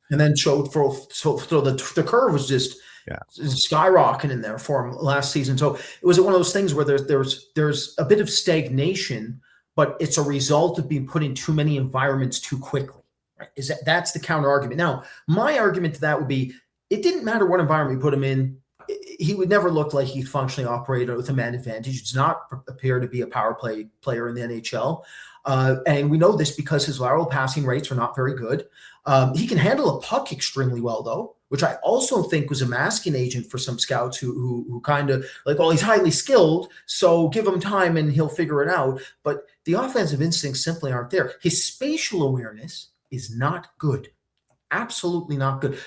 then showed so the curve was just skyrocketing in there for him last season. So it was one of those things where there's a bit of stagnation, but it's a result of being put in too many environments too quickly. Right? That's the counter argument. Now, my argument to that would be, it didn't matter what environment you put him in. He would never look like he functionally operated with a man advantage. He does not appear to be a power play player in the NHL. And we know this because his lateral passing rates are not very good. He can handle a puck extremely well, though, which I also think was a masking agent for some scouts who kind of like, well, he's highly skilled, so give him time and he'll figure it out. But the offensive instincts simply aren't there. His spatial awareness is not good. Absolutely not good.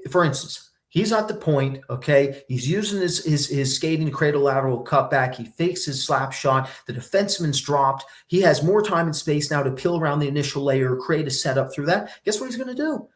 For instance, he's at the point, okay? He's using his skating to create a lateral cutback. He fakes his slap shot. The defenseman's dropped. He has more time and space now to peel around the initial layer, create a setup through that. Guess what he's going to do?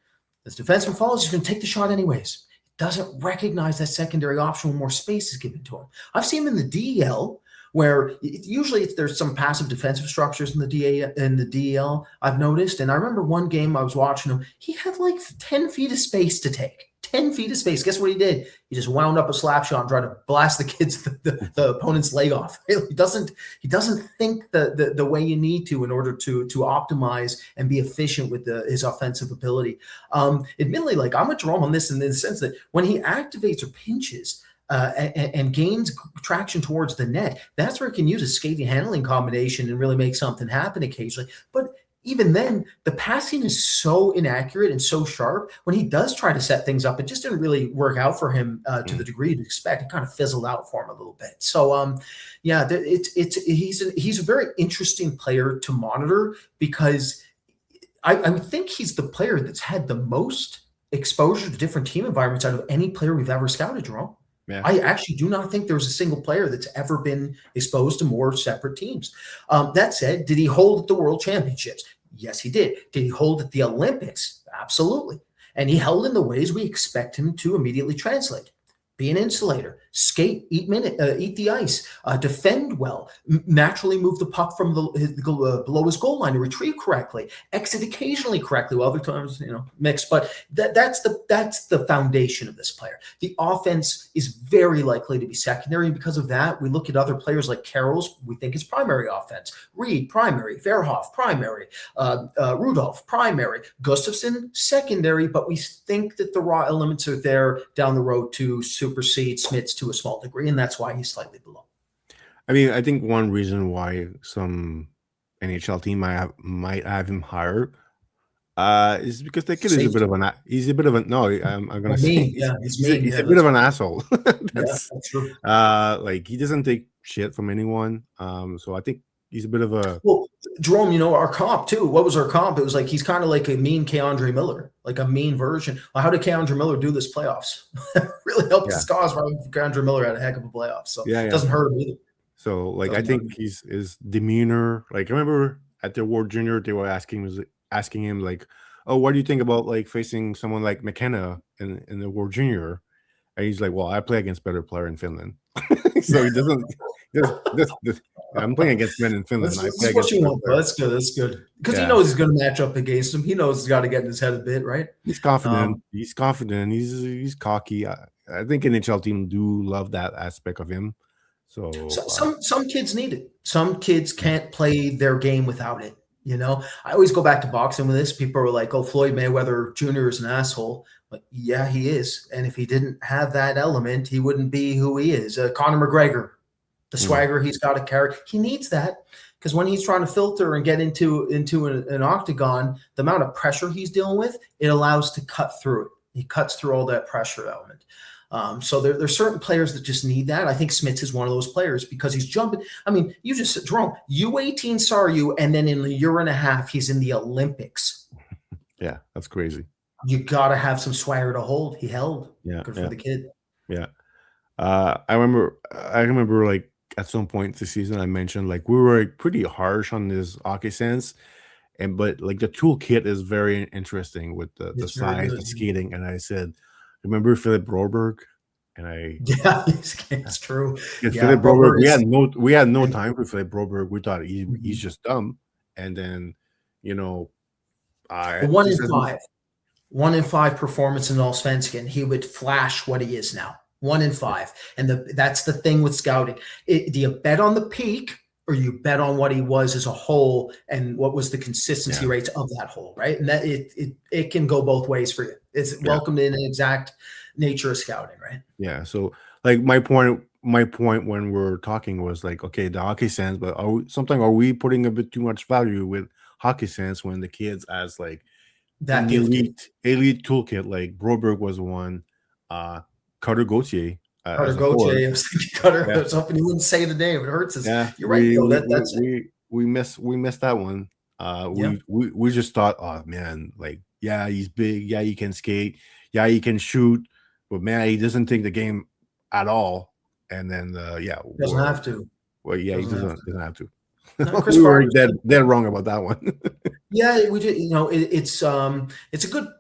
This defenseman follows, he's going to take the shot anyways. He doesn't recognize that secondary option when more space is given to him. I've seen him in the DEL, where usually there's some passive defensive structures in the DEL, I've noticed. And I remember one game I was watching him, he had like 10 feet of space to take. 10 feet of space. Guess what he did? He just wound up a slap shot and tried to blast the opponent's leg off. He doesn't think the way you need to in order to optimize and be efficient with his offensive ability. Admittedly, like, I'm with Jérôme on this in the sense that when he activates or pinches and gains traction towards the net, that's where he can use a skating handling combination and really make something happen occasionally. But even then, the passing is so inaccurate and so sharp. When he does try to set things up, it just didn't really work out for him to the degree you'd expect. It kind of fizzled out for him a little bit. So, he's a very interesting player to monitor, because I would think he's the player that's had the most exposure to different team environments out of any player we've ever scouted, Jérôme. Yeah. I actually do not think there's a single player that's ever been exposed to more separate teams. That said, did he hold at the World Championships? Yes, he did. Did he hold at the Olympics? Absolutely. And he held in the ways we expect him to immediately translate. Be an insulator, skate, eat the ice, defend well, naturally move the puck from below his goal line to retrieve correctly, exit occasionally correctly, while other times mixed. But that's the foundation of this player. The offense is very likely to be secondary, and because of that, we look at other players like Carels. We think it's primary offense. Reid, primary. Verhoeff, primary. Rudolph, primary. Gustafsson, secondary. But we think that the raw elements are there down the road to supersede Smits to a small degree, and that's why he's slightly below. I mean, I think one reason why some NHL team might have him higher is because the kid is a bit of an. He's a bit of a no. I'm gonna say he's a bit of an asshole. That's true. Like, he doesn't take shit from anyone. So I think he's a bit of a. Well, Jérôme, our comp too. What was our comp? It was like he's kind of like a mean Keandre Miller, like a mean version. Well, how did Keandre Miller do this playoffs? Really helped his cause. Keandre Miller had a heck of a playoff, so it doesn't hurt him either. So, like, I think his demeanor. Like, I remember at the World Junior, they were asking him like, "Oh, what do you think about like facing someone like McKenna in the World Junior?" And he's like, "Well, I play against better player in Finland." So he doesn't. I'm playing against men in Finland. That's what you want, bro. That's good. That's good. Because he knows he's going to match up against him. He knows he's got to get in his head a bit, right? He's confident. He's confident. He's cocky. I think NHL team do love that aspect of him. So some kids need it. Some kids can't play their game without it. I always go back to boxing with this. People are like, "Oh, Floyd Mayweather Jr. is an asshole." But yeah, he is. And if he didn't have that element, he wouldn't be who he is. Conor McGregor, the swagger he's got to carry, he needs that, because when he's trying to filter and get into an octagon, the amount of pressure he's dealing with, it allows to cut through it. He cuts through all that pressure element. So there's certain players that just need that. I think Smits is one of those players because he's jumping. I mean, you just said, Jerome, U18 SARU, and then in a year and a half, he's in the Olympics. Yeah, that's crazy. You got to have some swagger to hold. He held. Yeah, Good for the kid. Yeah. I remember like at some point this season, I mentioned like we were pretty harsh on this hockey sense. But like the toolkit is very interesting with the size, the skating. And I said, remember Philip Broberg? And yeah, it's true. Philip Broberg, we had no time for Philip Broberg. We thought he's just dumb. And then, 1 in 5 performance in Allsvenskan, he would flash what he is now. 1 in 5. And that's the thing with scouting. Do you bet on the peak, or you bet on what he was as a whole and what was the consistency rates of that whole, right? And that it can go both ways for you. It's welcome to an exact nature of scouting, right? Yeah. So like my point when we're talking was like, okay, the hockey sense, but are we putting a bit too much value with hockey sense when the kids as like that elite toolkit, like Broberg was one, Cutter Gauthier. Cutter Gauthier. I was thinking Cutter. I was hoping you wouldn't say the name. It hurts us. Yeah, you're right. We missed that one. We just thought, oh man, like he's big. Yeah, he can skate. Yeah, he can shoot. But man, he doesn't take the game at all. And then doesn't have to. Well, yeah, he doesn't have to. No, we were dead wrong about that one. Yeah, we did. It's a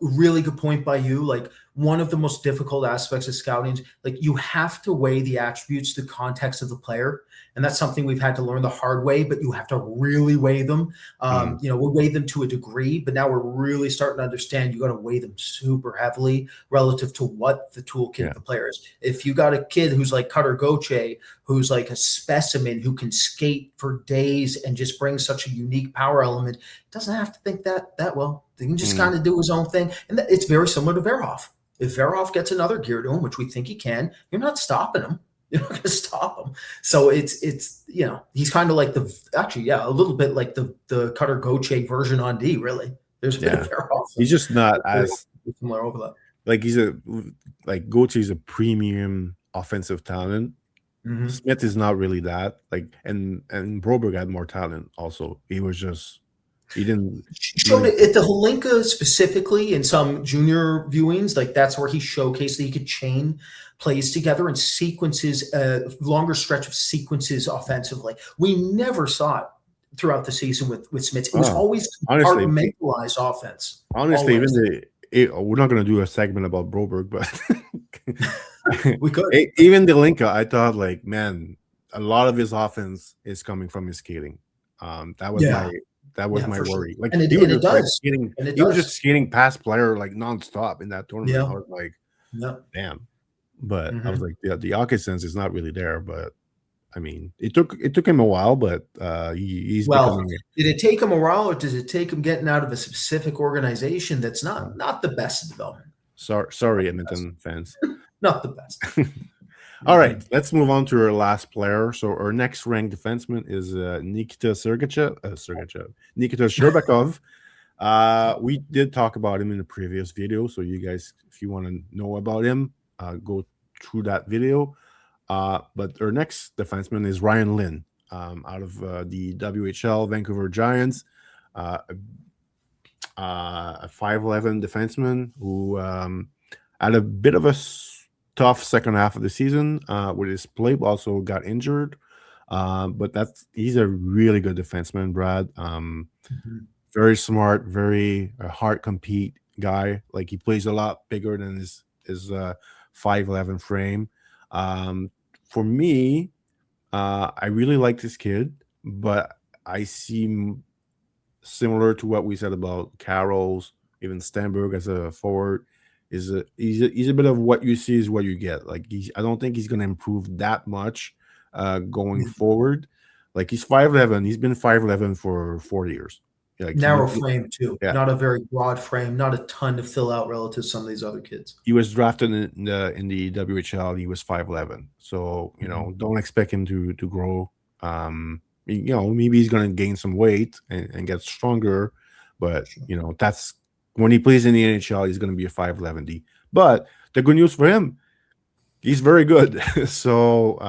really good point by you. Like one of the most difficult aspects of scouting, like you have to weigh the attributes, the context of the player, and that's something we've had to learn the hard way. But you have to really weigh them. We weigh them to a degree, but now we're really starting to understand. You got to weigh them super heavily relative to what the toolkit of the player is. If you got a kid who's like Cutter Gauthier, who's like a specimen who can skate for days and just brings such a unique power element, doesn't have to think that well. He can just kind of do his own thing. And it's very similar to Verhoeff. If Verhoeff gets another gear to him, which we think he can, you're not stopping him. You're not going to stop him. So it's he's kind of like a little bit like the Cutter Gauthier version on D, really. There's a bit of Verhoeff. He's just not as similar over that. Like Gauthier is a premium offensive talent. Mm-hmm. Smith is not really that. Like and Broberg had more talent also. He didn't showed it at the Holinka specifically in some junior viewings. Like that's where he showcased that he could chain plays together and sequences, longer stretch of sequences offensively. We never saw it throughout the season with Smits. It was always compartmentalized offense. Honestly, we're not going to do a segment about Broberg, but we could. Even the Holinka, I thought like, man, a lot of his offense is coming from his skating. That was my worry. Like he was just skating past player like nonstop in that tournament. I was like, damn. But I was like, the hockey sense is not really there. But I mean, it took him a while, but he's becoming. Did it take him a while, or does it take him getting out of a specific organization that's not the best development? Sorry, Edmonton fans. Not the best. All right, let's move on to our last player. So our next ranked defenseman is Nikita Sherbakov. We did talk about him in the previous video. So you guys, if you want to know about him, go through that video. But our next defenseman is Ryan Lynn out of the WHL Vancouver Giants, a 5'11" defenseman who had a bit of a tough second half of the season with his play, also got injured. But he's a really good defenseman, Brad. Very smart, very hard compete guy. Like he plays a lot bigger than his 5'11" frame. For me, I really like this kid, but I see similar to what we said about Carels, even Stenberg as a forward. He's a bit of what you see is what you get. Like I don't think he's going to improve that much going forward. Like he's 5'11". He's been 5'11" for 4 years. Like narrow frame too, not a very broad frame, not a ton to fill out relative to some of these other kids. He was drafted in the WHL. He was 5'11", so don't expect him to grow. Maybe he's going to gain some weight and get stronger, but that's when he plays in the NHL. He's going to be a 5'11". But the good news for him, He's very good. So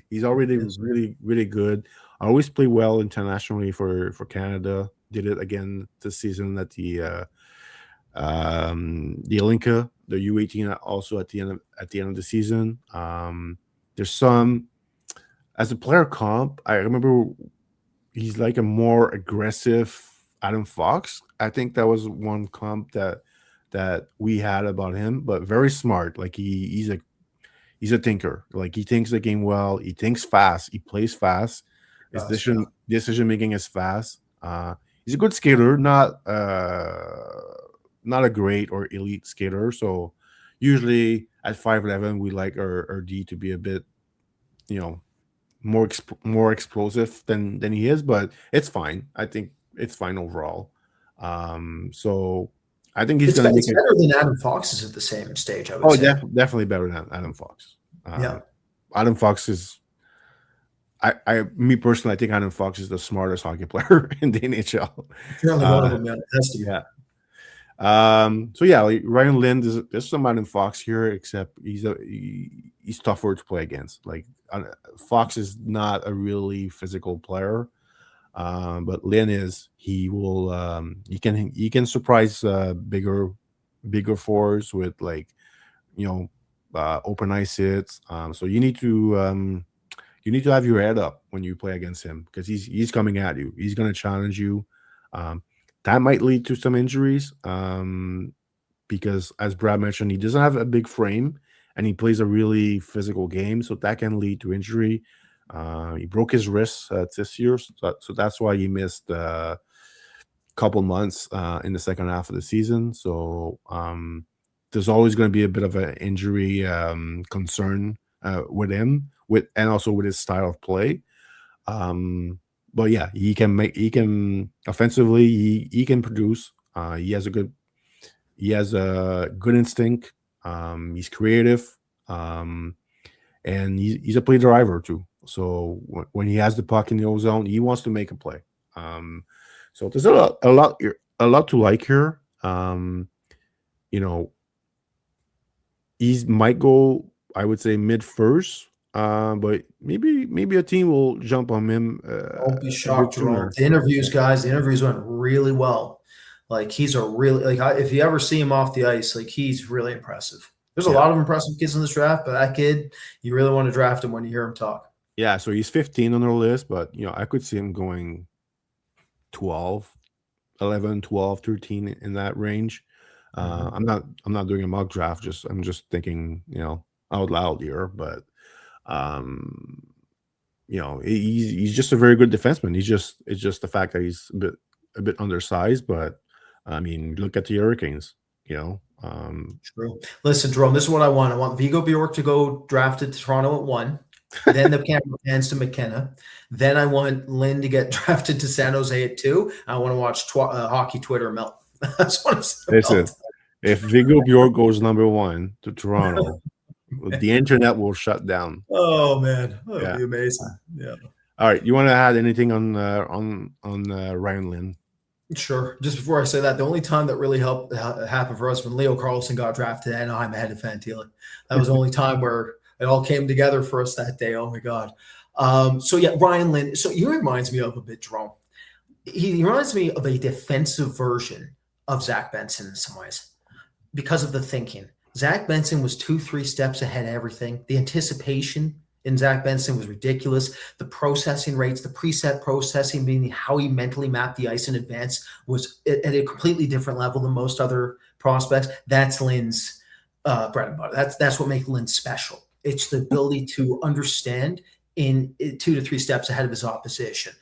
he's already Yes. really, really good. Always play well internationally for Canada. Did it again this season at the Olinka, the U18, also at the end of the season. There's some as a player comp. I remember he's like a more aggressive Adam Fox. I think that was one comp that we had about him, but very smart. Like he's a thinker. Like he thinks the game well. He thinks fast. He plays fast. His Does, yeah. decision making is fast. He's a good skater, not a great or elite skater. So usually at 5'11", we like our D to be a bit, you know, more explosive than he is, but it's fine. I think it's fine overall. So I think he's going to make It's it. better than Adam Fox is at the same stage, I would Oh, say. definitely better than Adam Fox. Yeah. Adam Fox is. Me personally, I think Adam Fox is the smartest hockey player in the NHL. Certainly one of them, yeah. It has to be. Yeah. So yeah, like Ryan Lind, there's some Adam Fox here, except he's tougher to play against. Like Fox is not a really physical player, but Lin is. He will. He can surprise bigger fours with like, open ice hits. So you need to have your head up when you play against him because he's coming at you. He's going to challenge you. That might lead to some injuries because, as Brad mentioned, he doesn't have a big frame and he plays a really physical game, so that can lead to injury. He broke his wrist this year, so that's why he missed a couple months in the second half of the season. So there's always going to be a bit of an injury concern with him, and also with his style of play. But yeah, he can offensively, he can produce. He has a good instinct. He's creative, and he's a play driver too. So when he has the puck in the O zone, he wants to make a play. So there's a lot to like here. He might go, I would say, mid first. But maybe a team will jump on him. Don't be A shocked, bit Jerome. sooner. The interviews went really well. Like he's a really if you ever see him off the ice, like he's really impressive. There's a Yeah. lot of impressive kids in this draft, but that kid, you really want to draft him when you hear him talk. Yeah, so he's 15 on our list, but I could see him going 12, 11, 12, 13 in that range. I'm not doing a mock draft. I'm just thinking, out loud here. But he's just a very good defenseman. It's just the fact that he's a bit undersized. But I mean, look at the Hurricanes. True. Listen, Jerome, this is what I want. I want Vigo Bjork to go drafted to Toronto at 1. Then the camera pans to McKenna. Then I want Lynn to get drafted to San Jose at 2. I want to watch hockey Twitter melt. That's what Listen, if Vigo Bjork goes number 1 to Toronto, the internet will shut down. Oh man, that would be amazing. Yeah. All right, you want to add anything on Ryan Lynn? Sure. Just before I say that, the only time that really helped happen for us when Leo Carlson got drafted to Anaheim ahead of Fantilli. That was the only time where it all came together for us that day. Oh my God. So yeah, Ryan Lynn. So he reminds me of a bit, Jerome. He reminds me of a defensive version of Zach Benson in some ways because of the thinking. Zach Benson was 2-3 steps ahead of everything. The anticipation in Zach Benson was ridiculous. The processing rates, the preset processing, meaning how he mentally mapped the ice in advance, was at a completely different level than most other prospects. That's Lynn's bread and butter. That's what makes Lynn special. It's the ability to understand in 2 to 3 steps ahead of his opposition.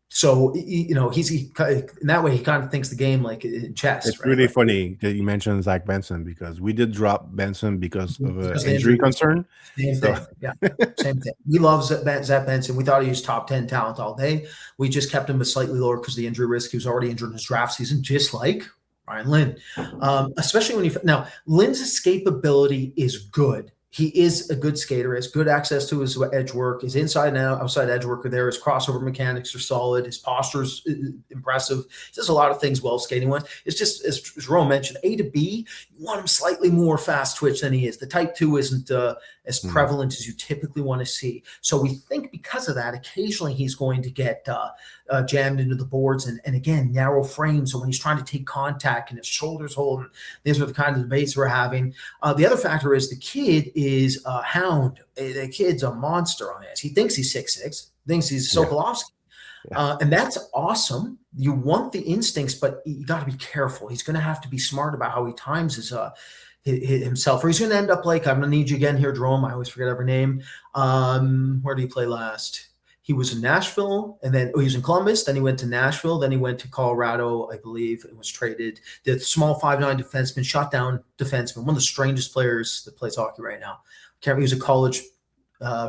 So he's in that way he kind of thinks the game like in chess. It's right? really funny that you mentioned Zach Benson because we did drop Benson because of an injury concern. Same thing. Yeah, same thing. We love Zach Benson. We thought he was top 10 talent all day. We just kept him a slightly lower because of the injury risk. He was already injured in his draft season, just like Ryan Lynn. Especially when now Lynn's escapability is good he is a good skater, has good access to his edge work. His inside and outside edge work are there. His crossover mechanics are solid. His posture is impressive. He does a lot of things well skating wise. It's just, as Rome mentioned, A to B, you want him slightly more fast twitch than he is. The type 2 isn't as prevalent as you typically want to see. So we think because of that, occasionally he's going to get jammed into the boards and again, narrow frame. So when he's trying to take contact and his shoulders holding, these are the kind of debates we're having. The other factor is the kid is a hound. The kid's a monster on this. He thinks he's 6'6", thinks he's Sokolovsky. And that's awesome. You want the instincts, but you got to be careful. He's going to have to be smart about how he times himself, or he's going to end up like, I'm going to need you again here, Jerome. I always forget every name. Where did he play last? He was in Nashville, and then he was in Columbus. Then he went to Nashville. Then he went to Colorado, I believe, and was traded. The small 5'9" defenseman, shot down defenseman, one of the strangest players that plays hockey right now. Can't remember, he was a college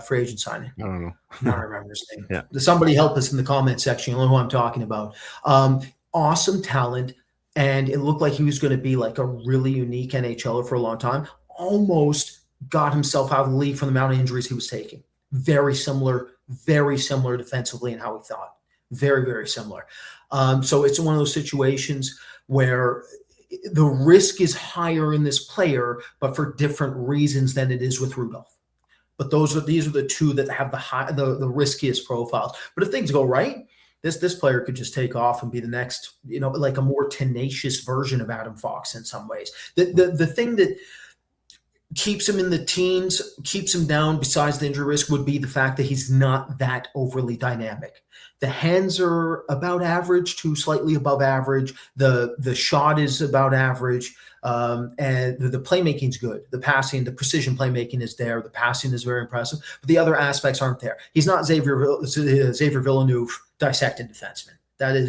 free agent signing. I don't know. I don't remember his name. Yeah. Somebody help us in the comment section. You know who I'm talking about. Awesome talent, and it looked like he was going to be like a really unique NHLer for a long time. Almost got himself out of the league from the amount of injuries he was taking. Very similar defensively in how he thought. Very, very similar. So it's one of those situations where the risk is higher in this player, but for different reasons than it is with Rudolph. But these are the two that have the riskiest profiles. But if things go right, this player could just take off and be the next, like a more tenacious version of Adam Fox in some ways. The thing that keeps him in the teens, keeps him down besides the injury risk would be the fact that he's not that overly dynamic. The hands are about average to slightly above average. The shot is about average. And the playmaking's good. The passing, the precision playmaking is there. The passing is very impressive. But the other aspects aren't there. He's not Xavier Villeneuve dissected defenseman.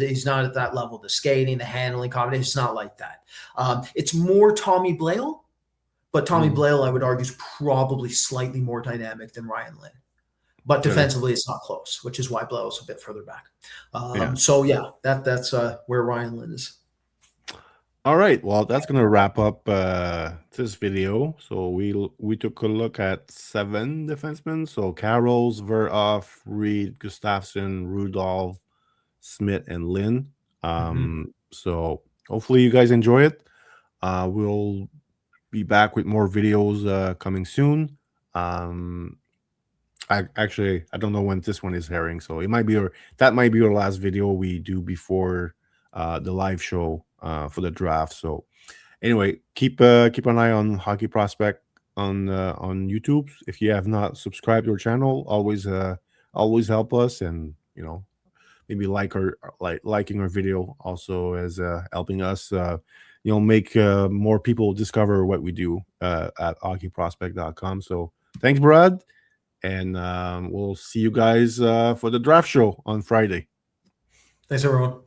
He's not at that level. The skating, the handling, combination, it's not like that. It's more Tommy Blale. But Tommy Blale, I would argue, is probably slightly more dynamic than Ryan Lynn. But defensively, it's not close, which is why Blale's a bit further back. So, that's where Ryan Lynn is. All right. Well, that's going to wrap up this video. So we took a look at 7 defensemen. So Carels, Verhoeff, Reid, Gustafsson, Rudolph, Smits, and Lynn. So hopefully you guys enjoy it. We'll be back with more videos coming soon. I don't know when this one is airing, so that might be your last video we do before the live show for the draft. So anyway, keep an eye on Hockey Prospect on YouTube. If you have not subscribed to our channel, always help us, and maybe liking our video also as helping us make more people discover what we do at HockeyProspect.com. So thanks, Brad, and we'll see you guys for the draft show on Friday. Thanks, everyone.